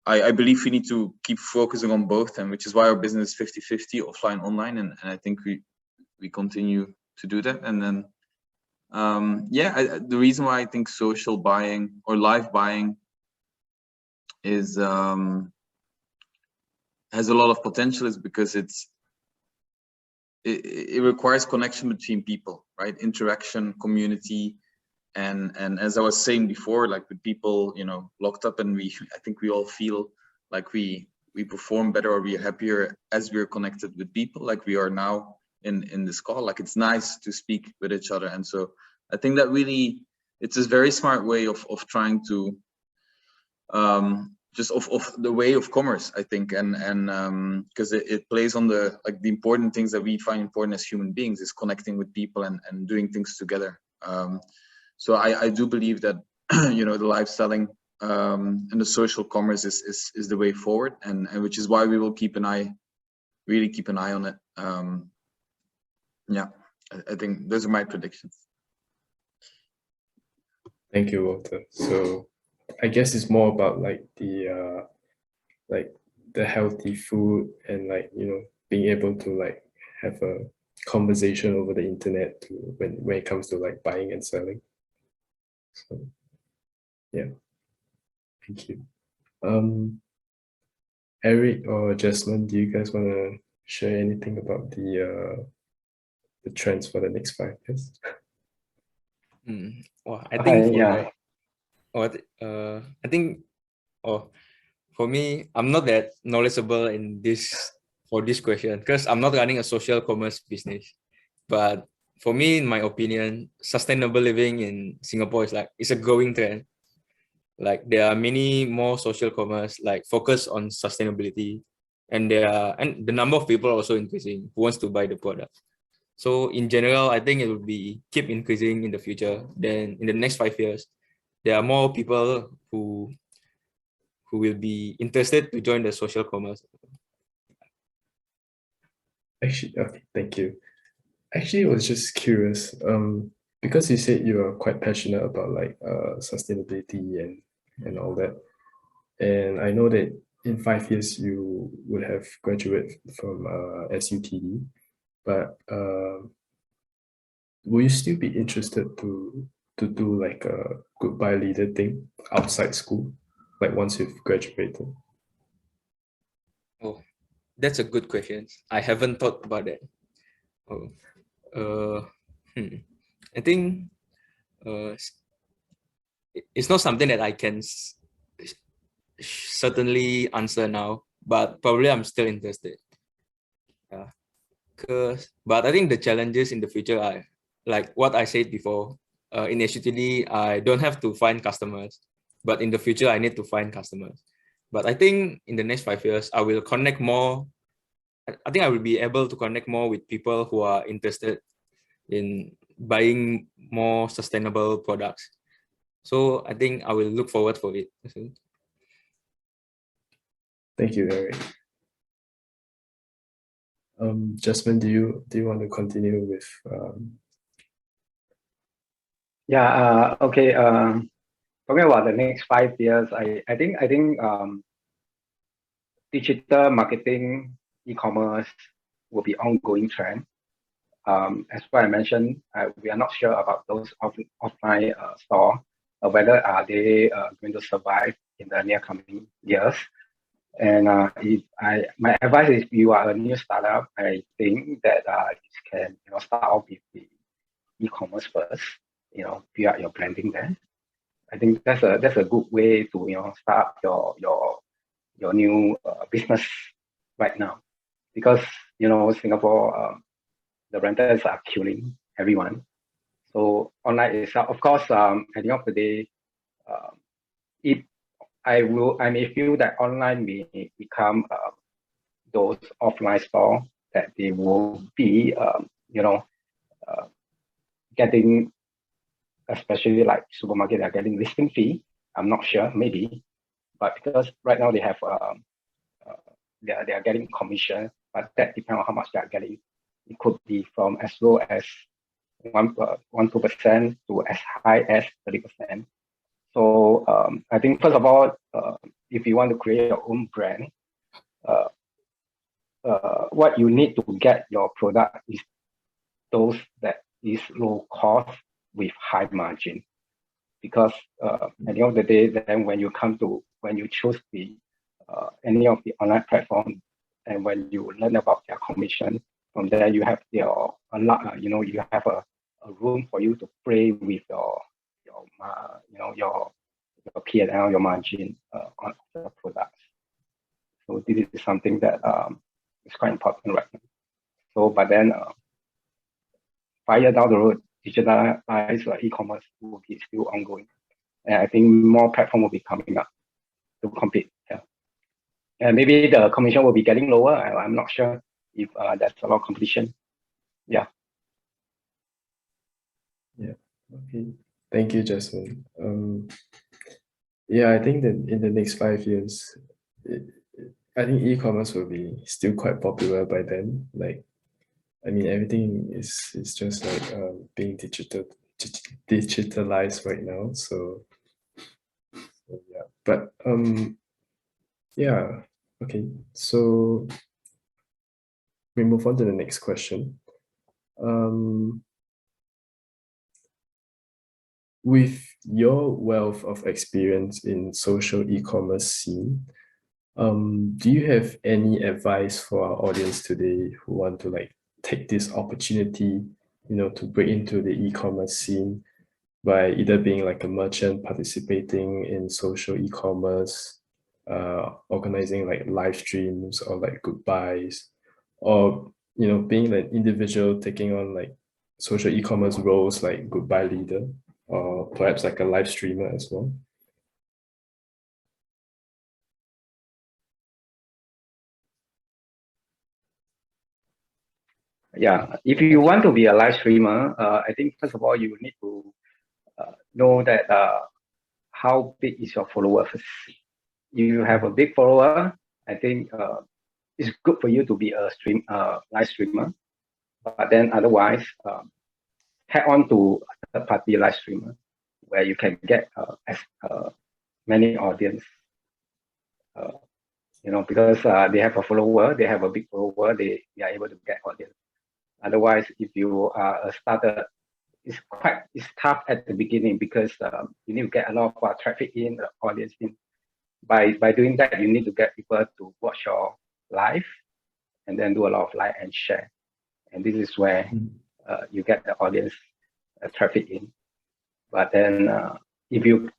I believe we need to keep focusing on both, and which is why our business is 50-50 offline, online, and I think we continue to do that. And then the reason why I think social buying or live buying is has a lot of potential is because it requires connection between people, right? Interaction, community, and as I was saying before, like with people, locked up, and I think we all feel like we perform better or we're happier as we're connected with people, like we are now in this call. Like it's nice to speak with each other, and so I think that really it's a very smart way of trying to just of the way of commerce, I think, and because it plays on the important things that we find important as human beings is connecting with people and doing things together. So I do believe that the live selling and the social commerce is the way forward, and which is why we will really keep an eye on it. Yeah, I think those are my predictions. Thank you, Walter. So I guess it's more about the healthy food and being able to have a conversation over the internet when it comes to buying and selling. So yeah, thank you. Eric or Jasmine, do you guys want to share anything about the trends for the next 5 years? Well, I think for me, I'm not that knowledgeable in this question because I'm not running a social commerce business. But for me, in my opinion, sustainable living in Singapore is a growing trend. Like there are many more social commerce focus on sustainability, and the number of people are also increasing who wants to buy the product. So in general, I think it will keep increasing in the future. Then in the next 5 years, there are more people who will be interested to join the social commerce. Actually, okay, thank you. Actually, I was just curious, because you said you are quite passionate about sustainability and all that, and I know that in 5 years you would have graduated from SUTD, but will you still be interested to do a goodbye leader thing outside school, once you've graduated? Oh, that's a good question. I haven't thought about that. I think it's not something that I can certainly answer now, but probably I'm still interested. But I think the challenges in the future are like what I said before. In HTTD, I don't have to find customers, but in the future, I need to find customers. But I think in the next 5 years, I will connect more. I think I will be able to connect more with people who are interested in buying more sustainable products. So I think I will look forward for it. Thank you, Eric. Jasmine, do you want to continue with? Okay. Talking about the next 5 years, I think digital marketing, e-commerce will be ongoing trend. As what I mentioned, we are not sure about those offline store, whether are they going to survive in the near coming years. And my advice is, if you are a new startup, I think that you can start off with the e-commerce first. Build out your branding there. I think that's a good way to start your new business right now, because Singapore, the renters are killing everyone. So online is, of course, at the end of the day, I may feel that online may become those offline store, that they will be getting especially like supermarket, they're getting listing fee. I'm not sure, maybe, but because right now they have they are getting commission, but that depends on how much they are getting. It could be from as low as 1-2% to as high as 30%. So I think first of all, if you want to create your own brand, what you need to get your product is those that is low cost with high margin. Because at the end of the day, then when you choose any of the online platform, and when you learn about their commission, from there you have you have a room for you to play with your P&L, your margin on the products. So this is something that is quite important right now. So, but then 5 years down the road, digitalized e-commerce will be still ongoing, and I think more platform will be coming up to compete. Yeah, and maybe the commission will be getting lower. I'm not sure if there's a lot of competition. Yeah. Yeah. Okay. Thank you, Jasmine. Yeah, I think that in the next 5 years, I think e-commerce will be still quite popular by then. Like, I mean, everything is just like being digitalized right now. So yeah, but yeah, okay. So we move on to the next question. With your wealth of experience in social e-commerce scene, do you have any advice for our audience today who want to like take this opportunity, to break into the e-commerce scene by either being like a merchant participating in social e-commerce, organizing like live streams or like goodbyes, or being an individual taking on like social e-commerce roles like goodbye leader, or perhaps like a live streamer as well? Yeah, if you want to be a live streamer, I think first of all you need to know that how big is your followers. If you have a big follower, I think it's good for you to be a live streamer. But then otherwise, head on to a third-party live streamer where you can get as many audience. Because they have a follower, they have a big follower, they are able to get audience. Otherwise, if you are a starter, it's tough at the beginning because you need to get a lot of traffic in, audience in. By doing that, you need to get people to watch your live and then do a lot of like and share. And this is where you get the audience traffic in. But then if you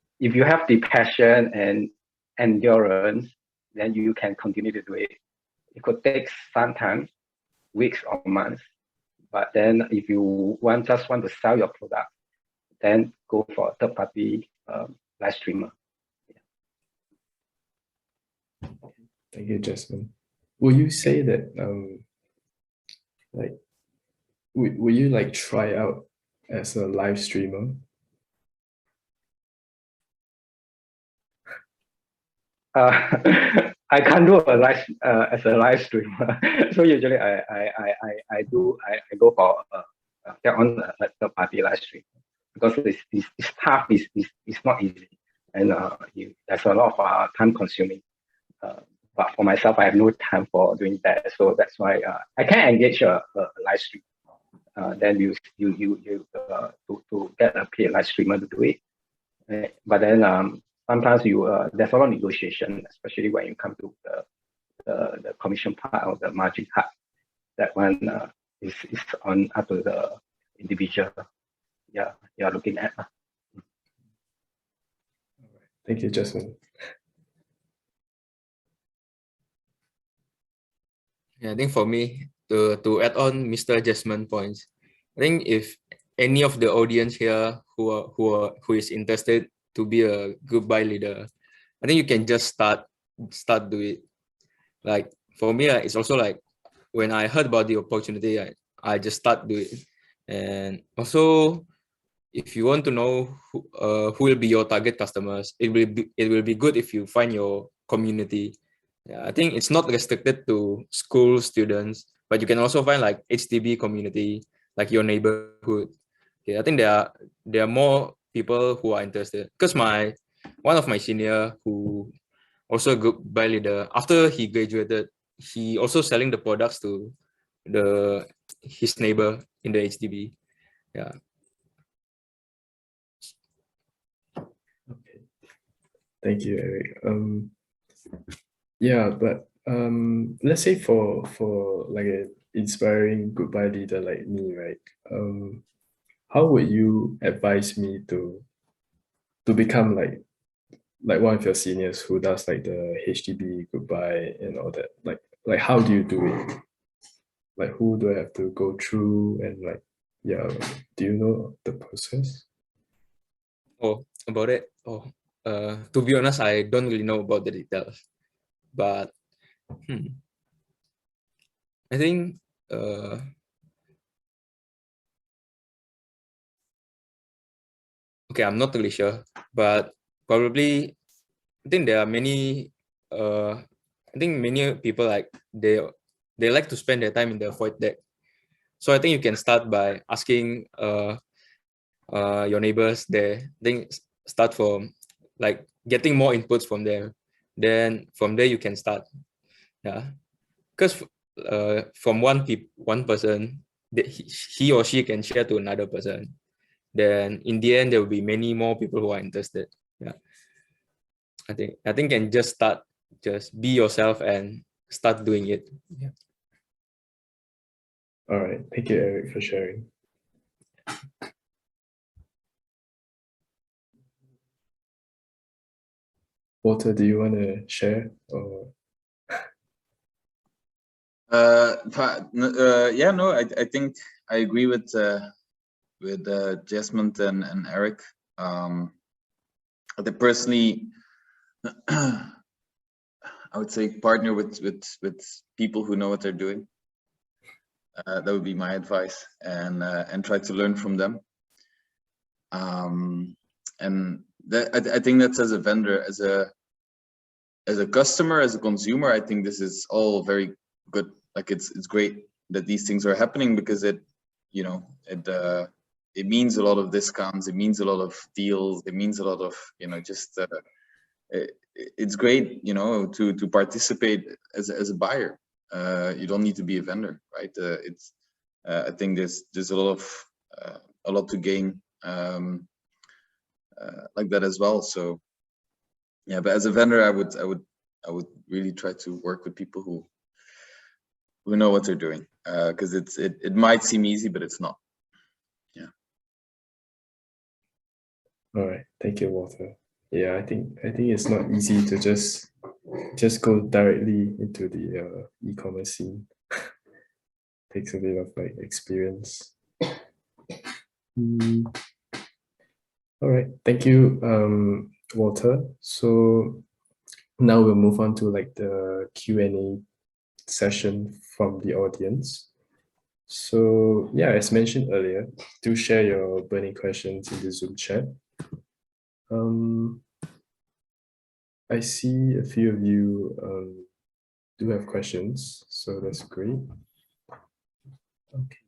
have the passion and endurance, then you can continue to do it. It could take sometimes weeks or months. But then if you just want to sell your product, then go for a third-party live streamer. Yeah. Thank you, Jasmine. Will you say that like will you like try out as a live streamer? I can't do a live as a live streamer. So usually I go for get on a third party live stream because it's tough. It's not easy, and there's a lot of time consuming. But for myself, I have no time for doing that. So that's why I can engage a live stream. Then you to get a paid live streamer to do it. But then sometimes there's a lot of negotiation, especially when you come to the commission part or the margin part. That one is on up to the individual. Yeah, you are looking at. Thank you, Jasmine. Yeah, I think for me, to add on Mr. Jasmine points, I think if any of the audience here who is interested to be a goodbye leader, I think you can just start do it. Like for me, it's also like when I heard about the opportunity, I just start do it. And also if you want to know who will be your target customers, it will be good if you find your community. Yeah, I think it's not restricted to school students, but you can also find like HDB community, like your neighborhood. Okay, I think there are more people who are interested. Because one of my senior who also a goodbye leader, after he graduated, he also selling the products to his neighbor in the HDB. Yeah. Okay. Thank you, Eric. Yeah, but let's say for like an inspiring goodbye leader like me, right? How would you advise me to become like one of your seniors who does like the HDB goodbye and all that? Like how do you do it? Like who do I have to go through and like yeah, do you know the process? Oh, about it. Oh, to be honest, I don't really know about the details, but I think okay, I'm not really sure, but probably I think there are many. I think many people like they like to spend their time in the void deck. So I think you can start by asking your neighbors there. Then start from like getting more inputs from them. Then from there you can start. Yeah, because from one person, he or she can share to another person. Then in the end, there will be many more people who are interested. Yeah, I think can just start, just be yourself and start doing it. Yeah. All right. Thank you, Eric, for sharing. Walter, do you want to share? Or Yeah, no, I think I agree with Jasmine and Eric. They personally, I would say partner with people who know what they're doing. That would be my advice, and try to learn from them. And that I think that's as a vendor, as a customer, as a consumer, I think this is all very good. Like it's great that these things are happening, because it means a lot of discounts, it means a lot of deals, it means a lot of just it's great to participate as a buyer. You don't need to be a vendor, right? I think there's a lot to gain like that as well. So yeah, but as a vendor, I would really try to work with people who know what they're doing, because it might seem easy, but it's not. Yeah. all right. Thank you, Walter. Yeah, I think it's not easy to just go directly into the e-commerce scene. Takes a bit of like experience. All right. Thank you, Walter. So now we'll move on to like the Q&A session from the audience. So yeah, as mentioned earlier, do share your burning questions in the Zoom chat. I see a few of you do have questions, so that's great. Okay.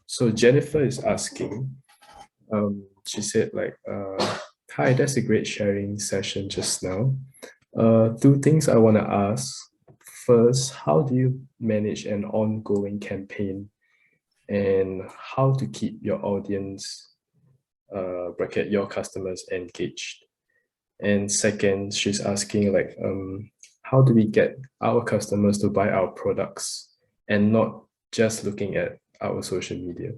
So Jennifer is asking, she said like, hi, that's a great sharing session just now. Two things I want to ask. First, how do you manage an ongoing campaign, and how to keep your audience, bracket your customers, engaged? And second, she's asking like, how do we get our customers to buy our products and not just looking at our social media?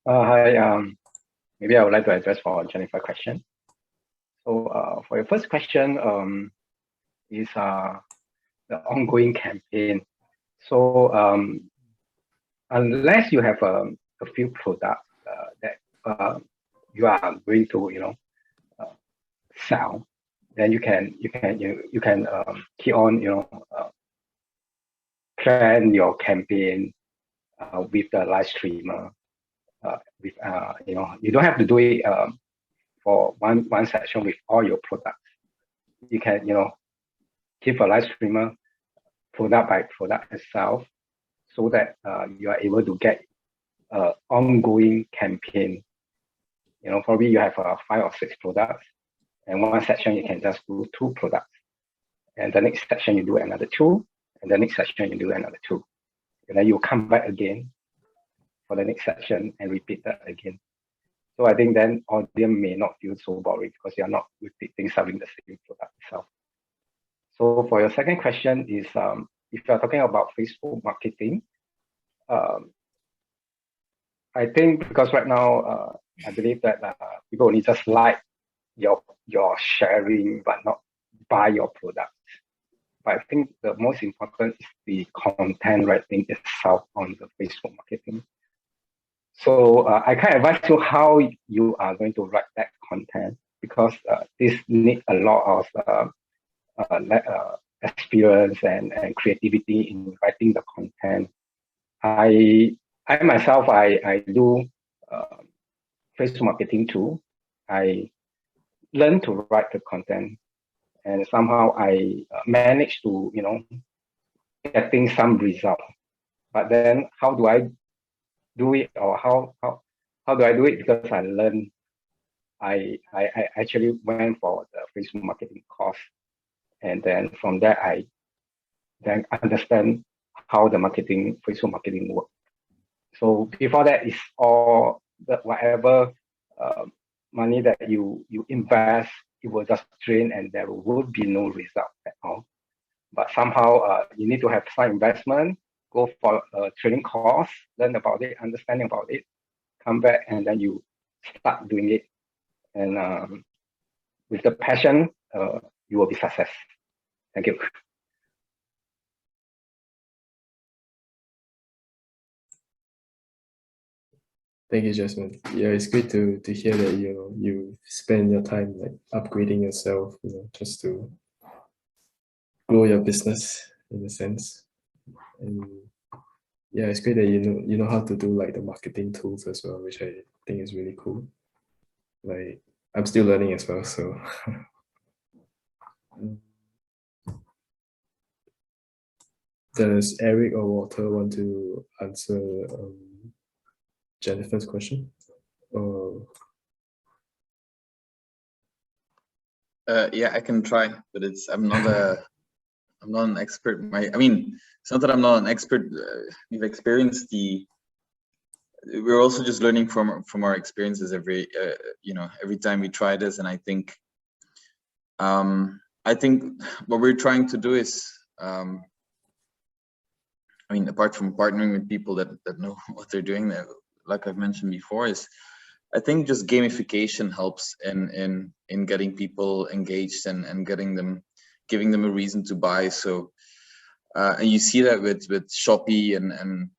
Hi, maybe I would like to address for Jennifer's question. So for your first question, is the ongoing campaign. So unless you have a few products that you are going to sell, then you can key on, plan your campaign with the live streamer. You don't have to do it for one session with all your products. You can, give a live streamer product by product itself, so that you are able to get ongoing campaign. Probably you have 5 or 6 products, and one section you can just do 2 products, and the next section you do another 2, and the next section you do another 2, and then you come back again for the next section and repeat that again. So I think then audience may not feel so boring because you're not repeating selling the same product itself. So for your second question is, if you're talking about Facebook marketing, I think because right now, I believe that people only just like your sharing, but not buy your products. But I think the most important is the content writing itself on the Facebook marketing. So I can't advise you how you are going to write that content, because this needs a lot of experience and creativity in writing the content. I myself, I do Facebook marketing too. I learned to write the content, and somehow I managed to, getting some result. But then how do I do it, or how do I do it? Because I learned, I actually went for the Facebook marketing course, and then from there I then understand how the Facebook marketing works. So before that is all whatever money that you invest, it will just drain and there will be no result at all. But somehow you need to have some investment, go for a training course, learn about it, understanding about it, come back, and then you start doing it. And with the passion, you will be success. Thank you. Thank you, Jasmine. Yeah, it's great to hear that you spend your time like upgrading yourself, just to grow your business in a sense. And yeah, it's great that you know how to do like the marketing tools as well, which I think is really cool. Like I'm still learning as well, so does Eric or Walter want to answer Jennifer's question? Yeah, I can try, but I'm not an expert. It's not that I'm not an expert. We've experienced we're also just learning from our experiences every time we try this. And I think what we're trying to do is, apart from partnering with people that know what they're doing, like I've mentioned before, is I think just gamification helps in getting people engaged and giving them a reason to buy. So and you see that with Shopee and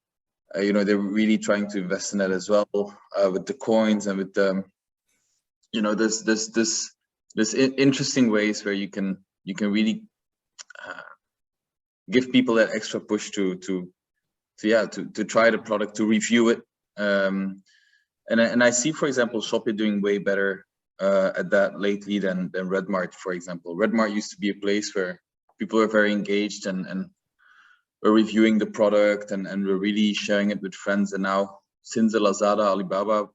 they're really trying to invest in that as well, with the coins and with the there's interesting ways where you can really give people that extra push to try the product, to review it. And I see, for example, Shopee doing way better at that lately than Redmart, for example. Redmart used to be a place where people were very engaged and were reviewing the product and were really sharing it with friends. And now, since the Lazada, Alibaba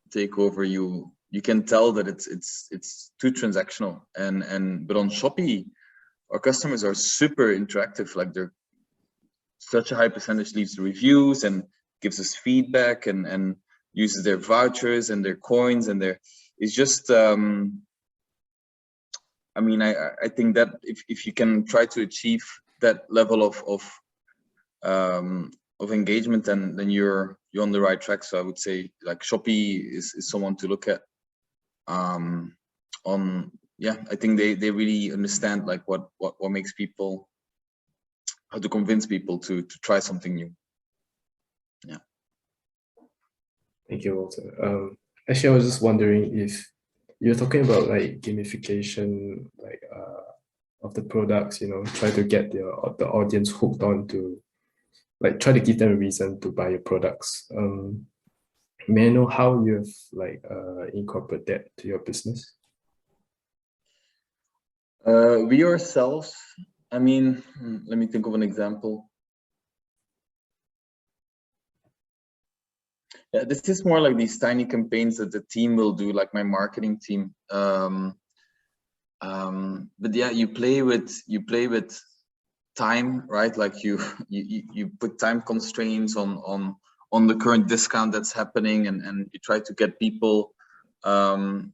takeover, you can tell that it's too transactional. But on Shopee, our customers are super interactive. Like, they're such a high percentage leaves the reviews and gives us feedback and uses their vouchers and their coins, and it's just I think that if you can try to achieve that level of engagement, then you're on the right track. So I would say, like, Shopee is someone to look at. I think they really understand like what makes people, how to convince people to try something new. Yeah. Thank you, Walter. Actually, I was just wondering if you're talking about like gamification, like of the products, you know, try to get the audience hooked on to, like, try to give them a reason to buy your products. May I know how you've like incorporate that to your business? We ourselves, I mean, let me think of an example. Yeah, this is more like these tiny campaigns that the team will do, like my marketing team. But yeah, you play with time, right? Like you put time constraints on the current discount that's happening, and you try to get people an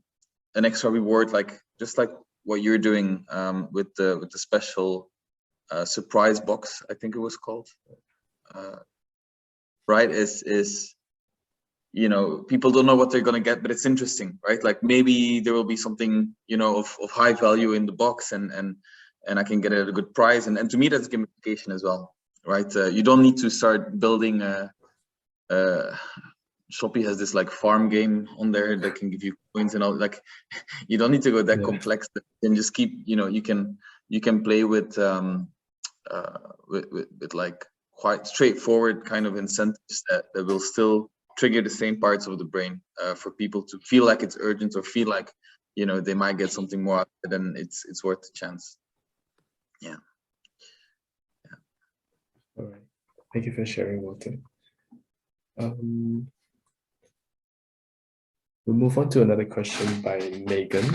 extra reward, like just like what you're doing with the special surprise box, I think it was called. Right? Is you know, people don't know what they're going to get, but it's interesting, right? Like maybe there will be something, you know, of high value in the box, and I can get it at a good price. And to me, that's gamification as well, right? You don't need to start building Shopee has this like farm game on there that can give you coins and all. Like, you don't need to go that complex. You can just keep, you know, you can play with like quite straightforward kind of incentives that will still trigger the same parts of the brain for people to feel like it's urgent, or feel like, you know, they might get something more out of it, and it's worth the chance. Yeah. All right. Thank you for sharing, Walter. We'll move on to another question by Megan.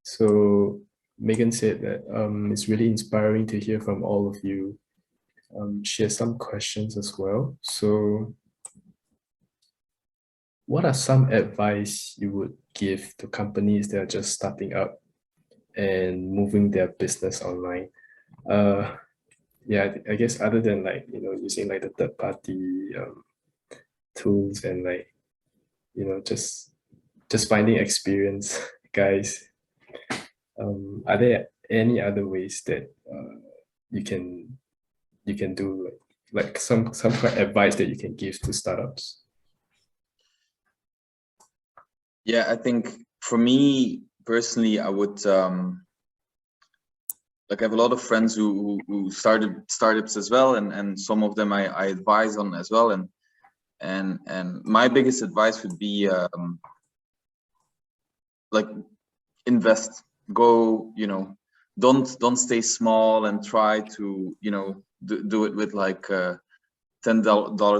So Megan said that it's really inspiring to hear from all of you. She has some questions as well. So what are some advice you would give to companies that are just starting up and moving their business online? Yeah, I guess other than like, you know, using like the third party tools, and like, you know, just finding experience guys. Are there any other ways that you can do, like some kind of advice that you can give to startups? Yeah, I think for me personally, I would like, I have a lot of friends who started startups as well, and some of them I advise on as well, and my biggest advice would be like, invest. Go, you know, don't stay small and try to, you know, do it with like $10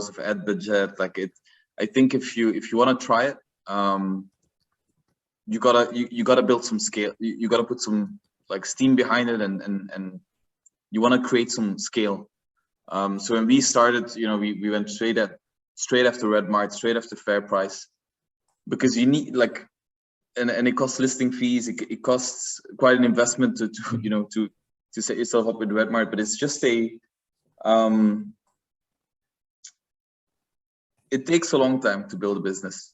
of ad budget. Like, I think if you want to try it, you gotta build some scale. You gotta put some like steam behind it, and you want to create some scale. So when we started, you know, we went straight after Red Mart, straight after Fair Price, because you need like, and it costs listing fees. It costs quite an investment to you know, to set yourself up with Red Mart. But it's just it takes a long time to build a business,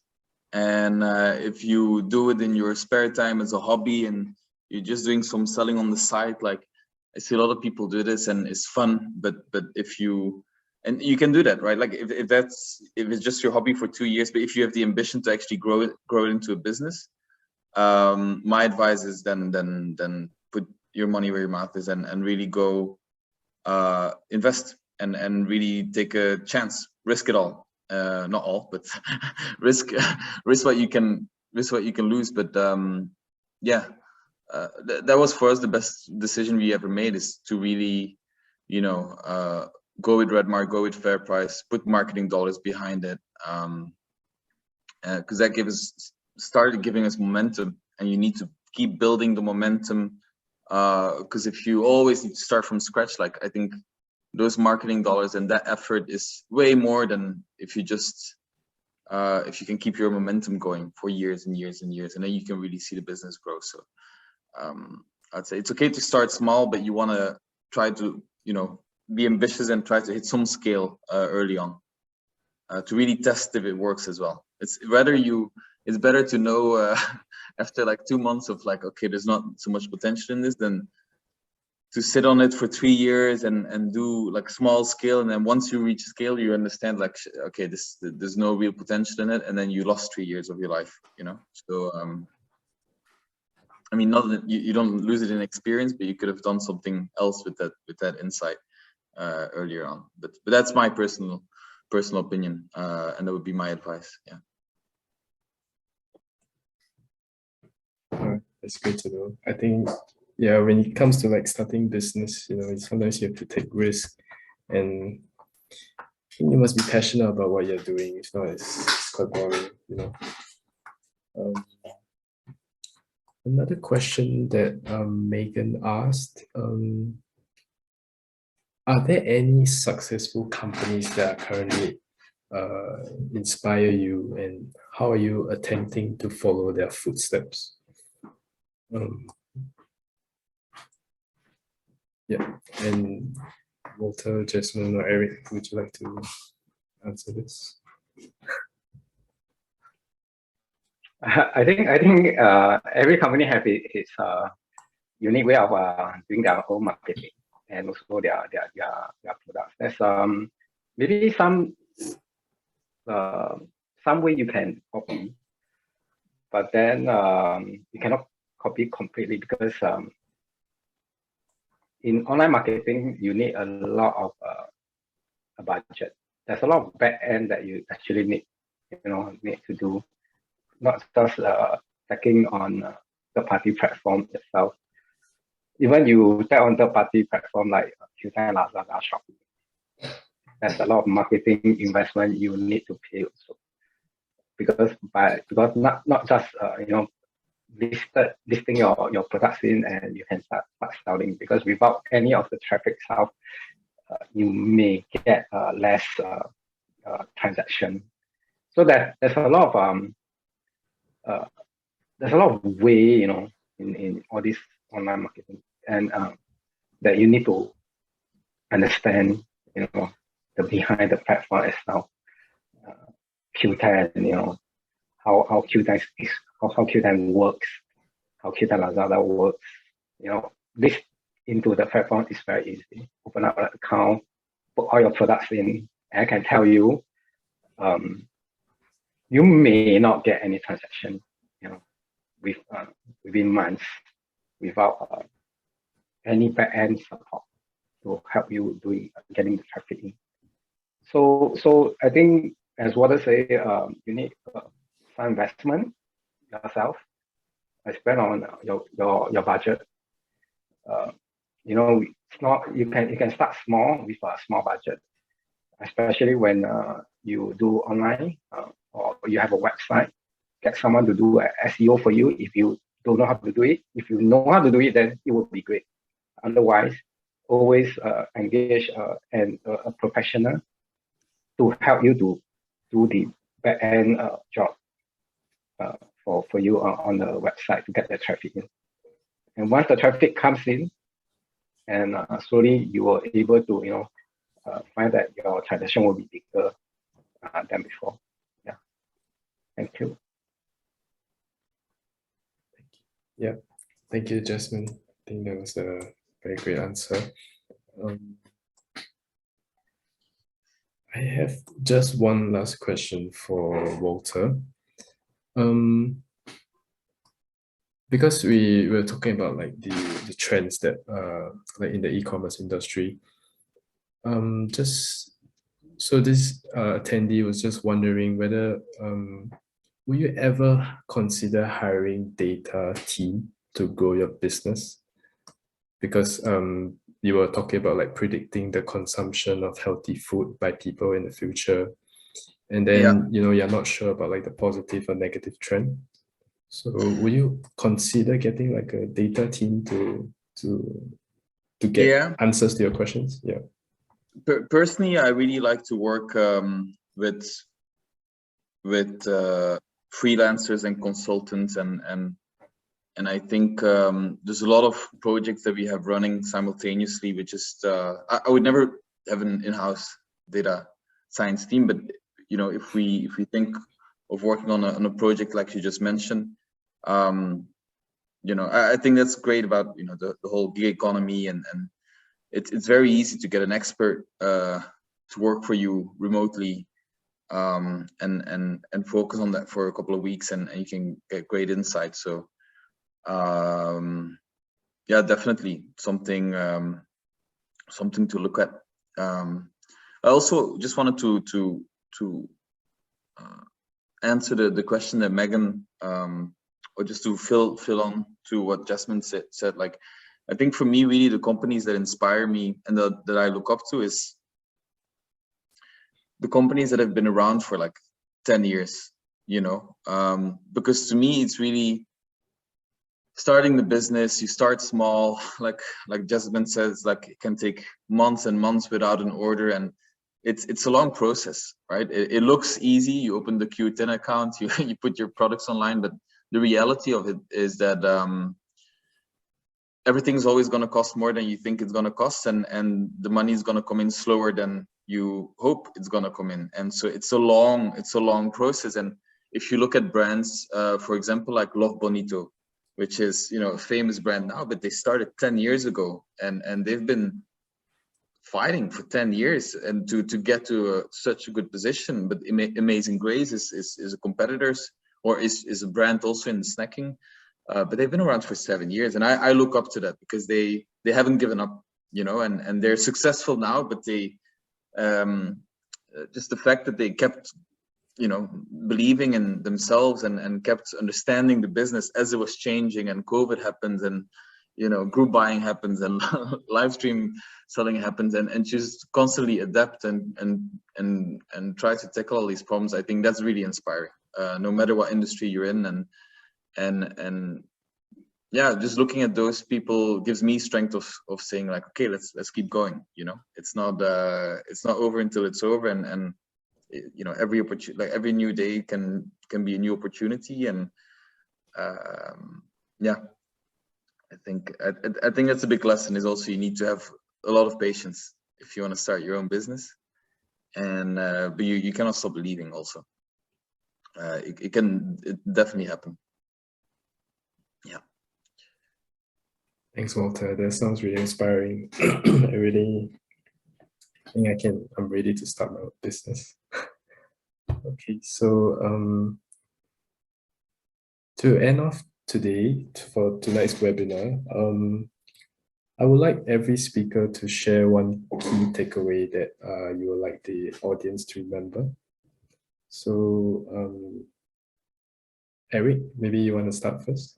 and if you do it in your spare time as a hobby, and you're just doing some selling on the side, like I see a lot of people do this, and it's fun. But if you, and you can do that, right? Like if it's just your hobby for 2 years, but if you have the ambition to actually grow it into a business, my advice is then put your money where your mouth is, and really go invest, and really take a chance, risk it all. Not all, but risk what you can lose. But yeah, that was for us the best decision we ever made, is to really, you know, go with Red Mart, go with Fair Price, put marketing dollars behind it, because that started giving us momentum, and you need to keep building the momentum, because if you always need to start from scratch, like, I think those marketing dollars and that effort is way more than if you just if you can keep your momentum going for years and years and years, and then you can really see the business grow. So I'd say it's okay to start small, but you want to try to, you know, be ambitious and try to hit some scale early on, to really test if it works as well. It's better to know after like 2 months of like, okay, there's not so much potential in this, than to sit on it for 3 years and do like small scale, and then once you reach scale, you understand like, okay, there's no real potential in it, and then you lost 3 years of your life, you know. So I mean, not that you don't lose it in experience, but you could have done something else with that insight earlier on. But that's my personal opinion, and that would be my advice. Yeah. That's great to know. I think, yeah, when it comes to like starting business, sometimes you have to take risk, and I think you must be passionate about what you're doing. If not, it's quite boring. Another question that Megan asked, are there any successful companies that are currently inspire you, and how are you attempting to follow their footsteps? Yeah, and Walter, Jasmine, or Eric, would you like to answer this? I think every company have its unique way of doing their own marketing and also their products. There's maybe some way you can copy, but then you cannot copy completely because in online marketing you need a lot of a budget. There's a lot of back end that you actually need to do, not just checking on the party platform itself. Even you tap on the party platform like Qtime, Lazada, Shopee, there's a lot of marketing investment you need to pay also. Because not just listing your products in and you can start selling, because without any of the traffic south, you may get less transaction. So that there's a lot of way in all this online marketing, and that you need to understand the behind the platform itself. Qtime, how Qtime is, how Qtime works, how Qtime Lazada works. This into the platform is very easy. Open up an account, put all your products in, and I can tell you, you may not get any transaction, within months without any back-end support to help you getting the traffic in. So I think, as Walter say, you need some investment yourself. I spend on your budget. It's not, you can start small with a small budget, especially when you do online or you have a website. Get someone to do SEO for you if you don't know how to do it. If you know how to do it, then it would be great. Otherwise, always engage a professional to help you to do the back end job for you on the website to get the traffic in. And once the traffic comes in, and slowly you will able to find that your transaction will be bigger than before. Yeah. Thank you. Yeah, thank you, Jasmine. I think that was a very great answer. I have just one last question for Walter. Because we were talking about like the trends that like in the e-commerce industry. Just so this attendee was just wondering whether will you ever consider hiring data team to grow your business? Because you were talking about like predicting the consumption of healthy food by people in the future, and then you're not sure about like the positive or negative trend. So will you consider getting like a data team to get answers to your questions? Yeah. Personally, I really like to work with freelancers and consultants, and I think there's a lot of projects that we have running simultaneously, which is I would never have an in-house data science team, but if we think of working on a project like you just mentioned, I think that's great about the whole gig economy, and it's very easy to get an expert to work for you remotely, and focus on that for a couple of weeks, and you can get great insight. So yeah, definitely something something to look at. I also just wanted to answer the question that Megan, or just to fill on to what Jasmine said. Like, I think for me, really, the companies that inspire me and that I look up to is the companies that have been around for like 10 years, you know, because to me, it's really starting the business. You start small, like Jasmine says, like it can take months and months without an order, and it's a long process, right? It looks easy. You open the Q10 account, you put your products online, but the reality of it is that everything's always going to cost more than you think it's going to cost, and the money is going to come in slower than you hope it's going to come in. And so it's a long process. And if you look at brands, for example, like Love Bonito, which is, you know, a famous brand now, but they started 10 years ago, and they've been fighting for 10 years and to get to such a good position. But Amazing Grace is a competitors, or is a brand also in snacking, but they've been around for 7 years, and I look up to that because they haven't given up, you know, and they're successful now. But they just the fact that they kept, you know, believing in themselves and kept understanding the business as it was changing, and COVID happens, and, you know, group buying happens, and live stream selling happens, and just constantly adapt and try to tackle all these problems. I think that's really inspiring, no matter what industry you're in. And yeah, just looking at those people gives me strength of saying like, okay, let's keep going. You know, it's not over until it's over, and you know, every opportunity, like every new day can be a new opportunity. And yeah, I think that's a big lesson, is also you need to have a lot of patience if you want to start your own business, and but you cannot stop believing also. It definitely happen. Yeah. Thanks, Walter. That sounds really inspiring. I really think I'm ready to start my own business. Okay, so to end off today, for tonight's webinar, I would like every speaker to share one key takeaway that you would like the audience to remember. So, Eric, maybe you want to start first?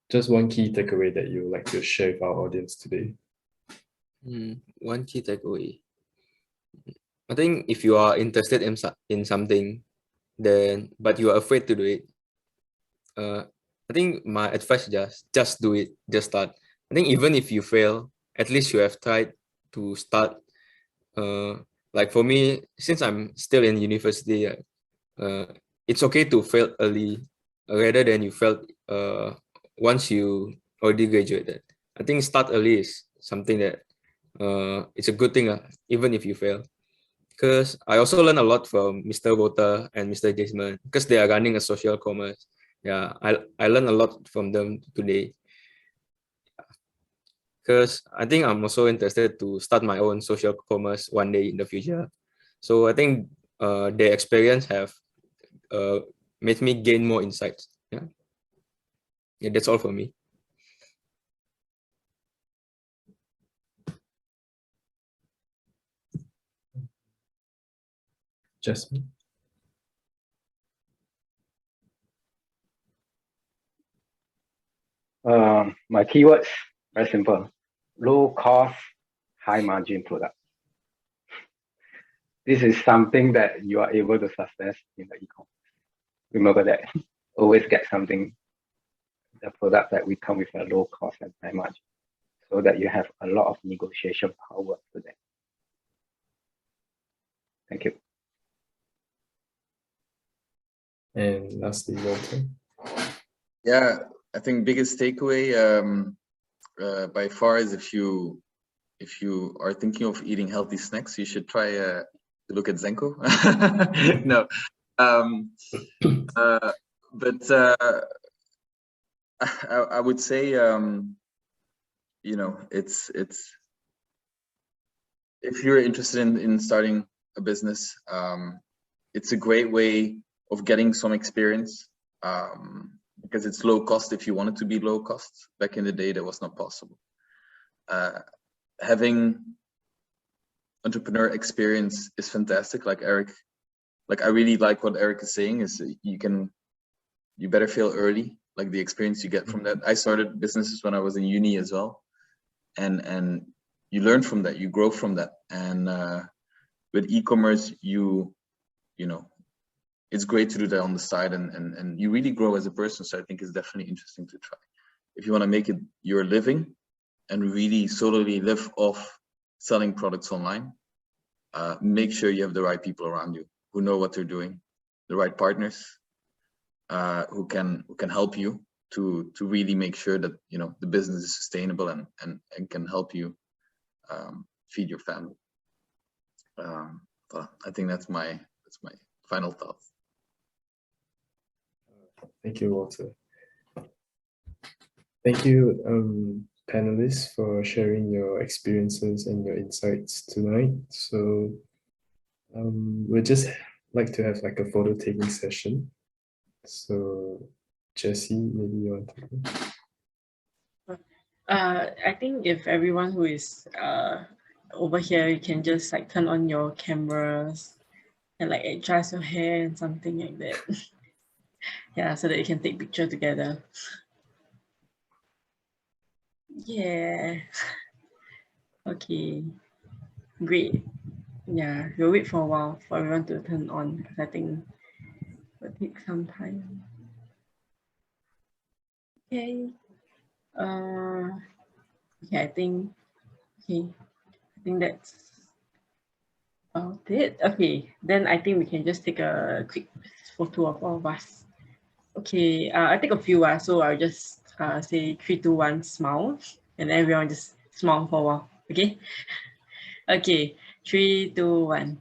Just one key takeaway that you would like to share with our audience today. One key takeaway. I think if you are interested in something, but you are afraid to do it, I think my advice is just do it, just start. I think even if you fail, at least you have tried to start. Like for me, since I'm still in university, it's okay to fail early rather than you failed once you already graduated. I think start early is something that it's a good thing, even if you fail. Because I also learned a lot from Mr. Walter and Mr. Jasmine, because they are running a social commerce. Yeah, I learned a lot from them today. Because I think I'm also interested to start my own social commerce one day in the future. So I think their experience have made me gain more insights. Yeah, that's all for me. Jasmine? My keywords, very simple: low cost, high margin product. This is something that you are able to sustain in the e-commerce. Remember that. Always get something, the product that we come with a low cost and high margin, so that you have a lot of negotiation power to that. Thank you. And lastly, Walter. Yeah, I think biggest takeaway by far is if you are thinking of eating healthy snacks, you should try to look at Zenko. No, but I would say, you know, it's if you're interested in starting a business, it's a great way of getting some experience, because it's low cost if you want it to be low cost. Back in the day, that was not possible. Having entrepreneur experience is fantastic. Like Eric, I really like what Eric is saying, is you better fail early, like the experience you get from that. I started businesses when I was in uni as well. And you learn from that, you grow from that. And with e-commerce, you know, it's great to do that on the side, and you really grow as a person. So I think it's definitely interesting to try. If you want to make it your living and really solely live off selling products online, make sure you have the right people around you who know what they're doing, the right partners who can help you to really make sure that, you know, the business is sustainable and can help you feed your family. Well, I think that's my final thoughts. Thank you, Walter. Thank you, panelists, for sharing your experiences and your insights tonight. So we'd just like to have like a photo taking session. So Jessie, maybe you want to? I think if everyone who is over here, you can just like turn on your cameras and like adjust your hair and something like that. Yeah, so that you can take picture together. Yeah. Okay. Great. Yeah, we'll wait for a while for everyone to turn on because I think it will take some time. Okay. Okay, I think that's about it. Okay, then I think we can just take a quick photo of all of us. Okay, I'll take a few, so I'll just say 3, 2, 1, smile, and everyone just smile for a while. Okay. Okay, 3, 2, 1.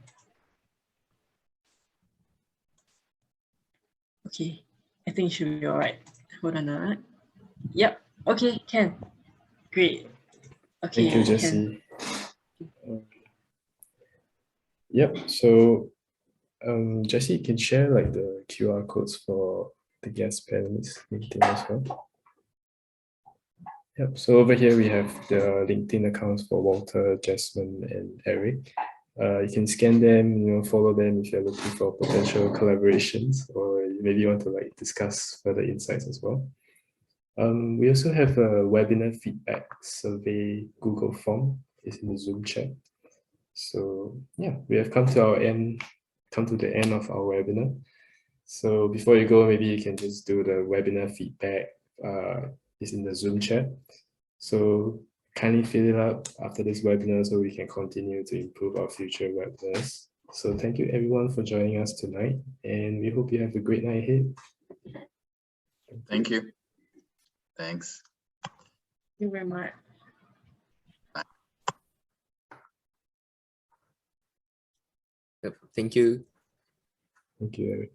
Okay, I think it should be all right. Hold on. Yep. Okay, can. Great. Okay. Thank you, Jessie. Yep. So Jessie, you can share like the QR codes for the guest panelists LinkedIn as well. Yep. So over here we have the LinkedIn accounts for Walter, Jasmine, and Eric. You can scan them, you know, follow them if you're looking for potential collaborations, or maybe you want to like discuss further insights as well. We also have a webinar feedback survey Google form. It's in the Zoom chat. So yeah, we have come to the end of our webinar. So before you go, maybe you can just do the webinar feedback. It's in the Zoom chat. So kindly fill it up after this webinar so we can continue to improve our future webinars. So thank you everyone for joining us tonight, and we hope you have a great night ahead. Thank you. Thanks. Thank you very much. Yep. Thank you. Thank you, Eric.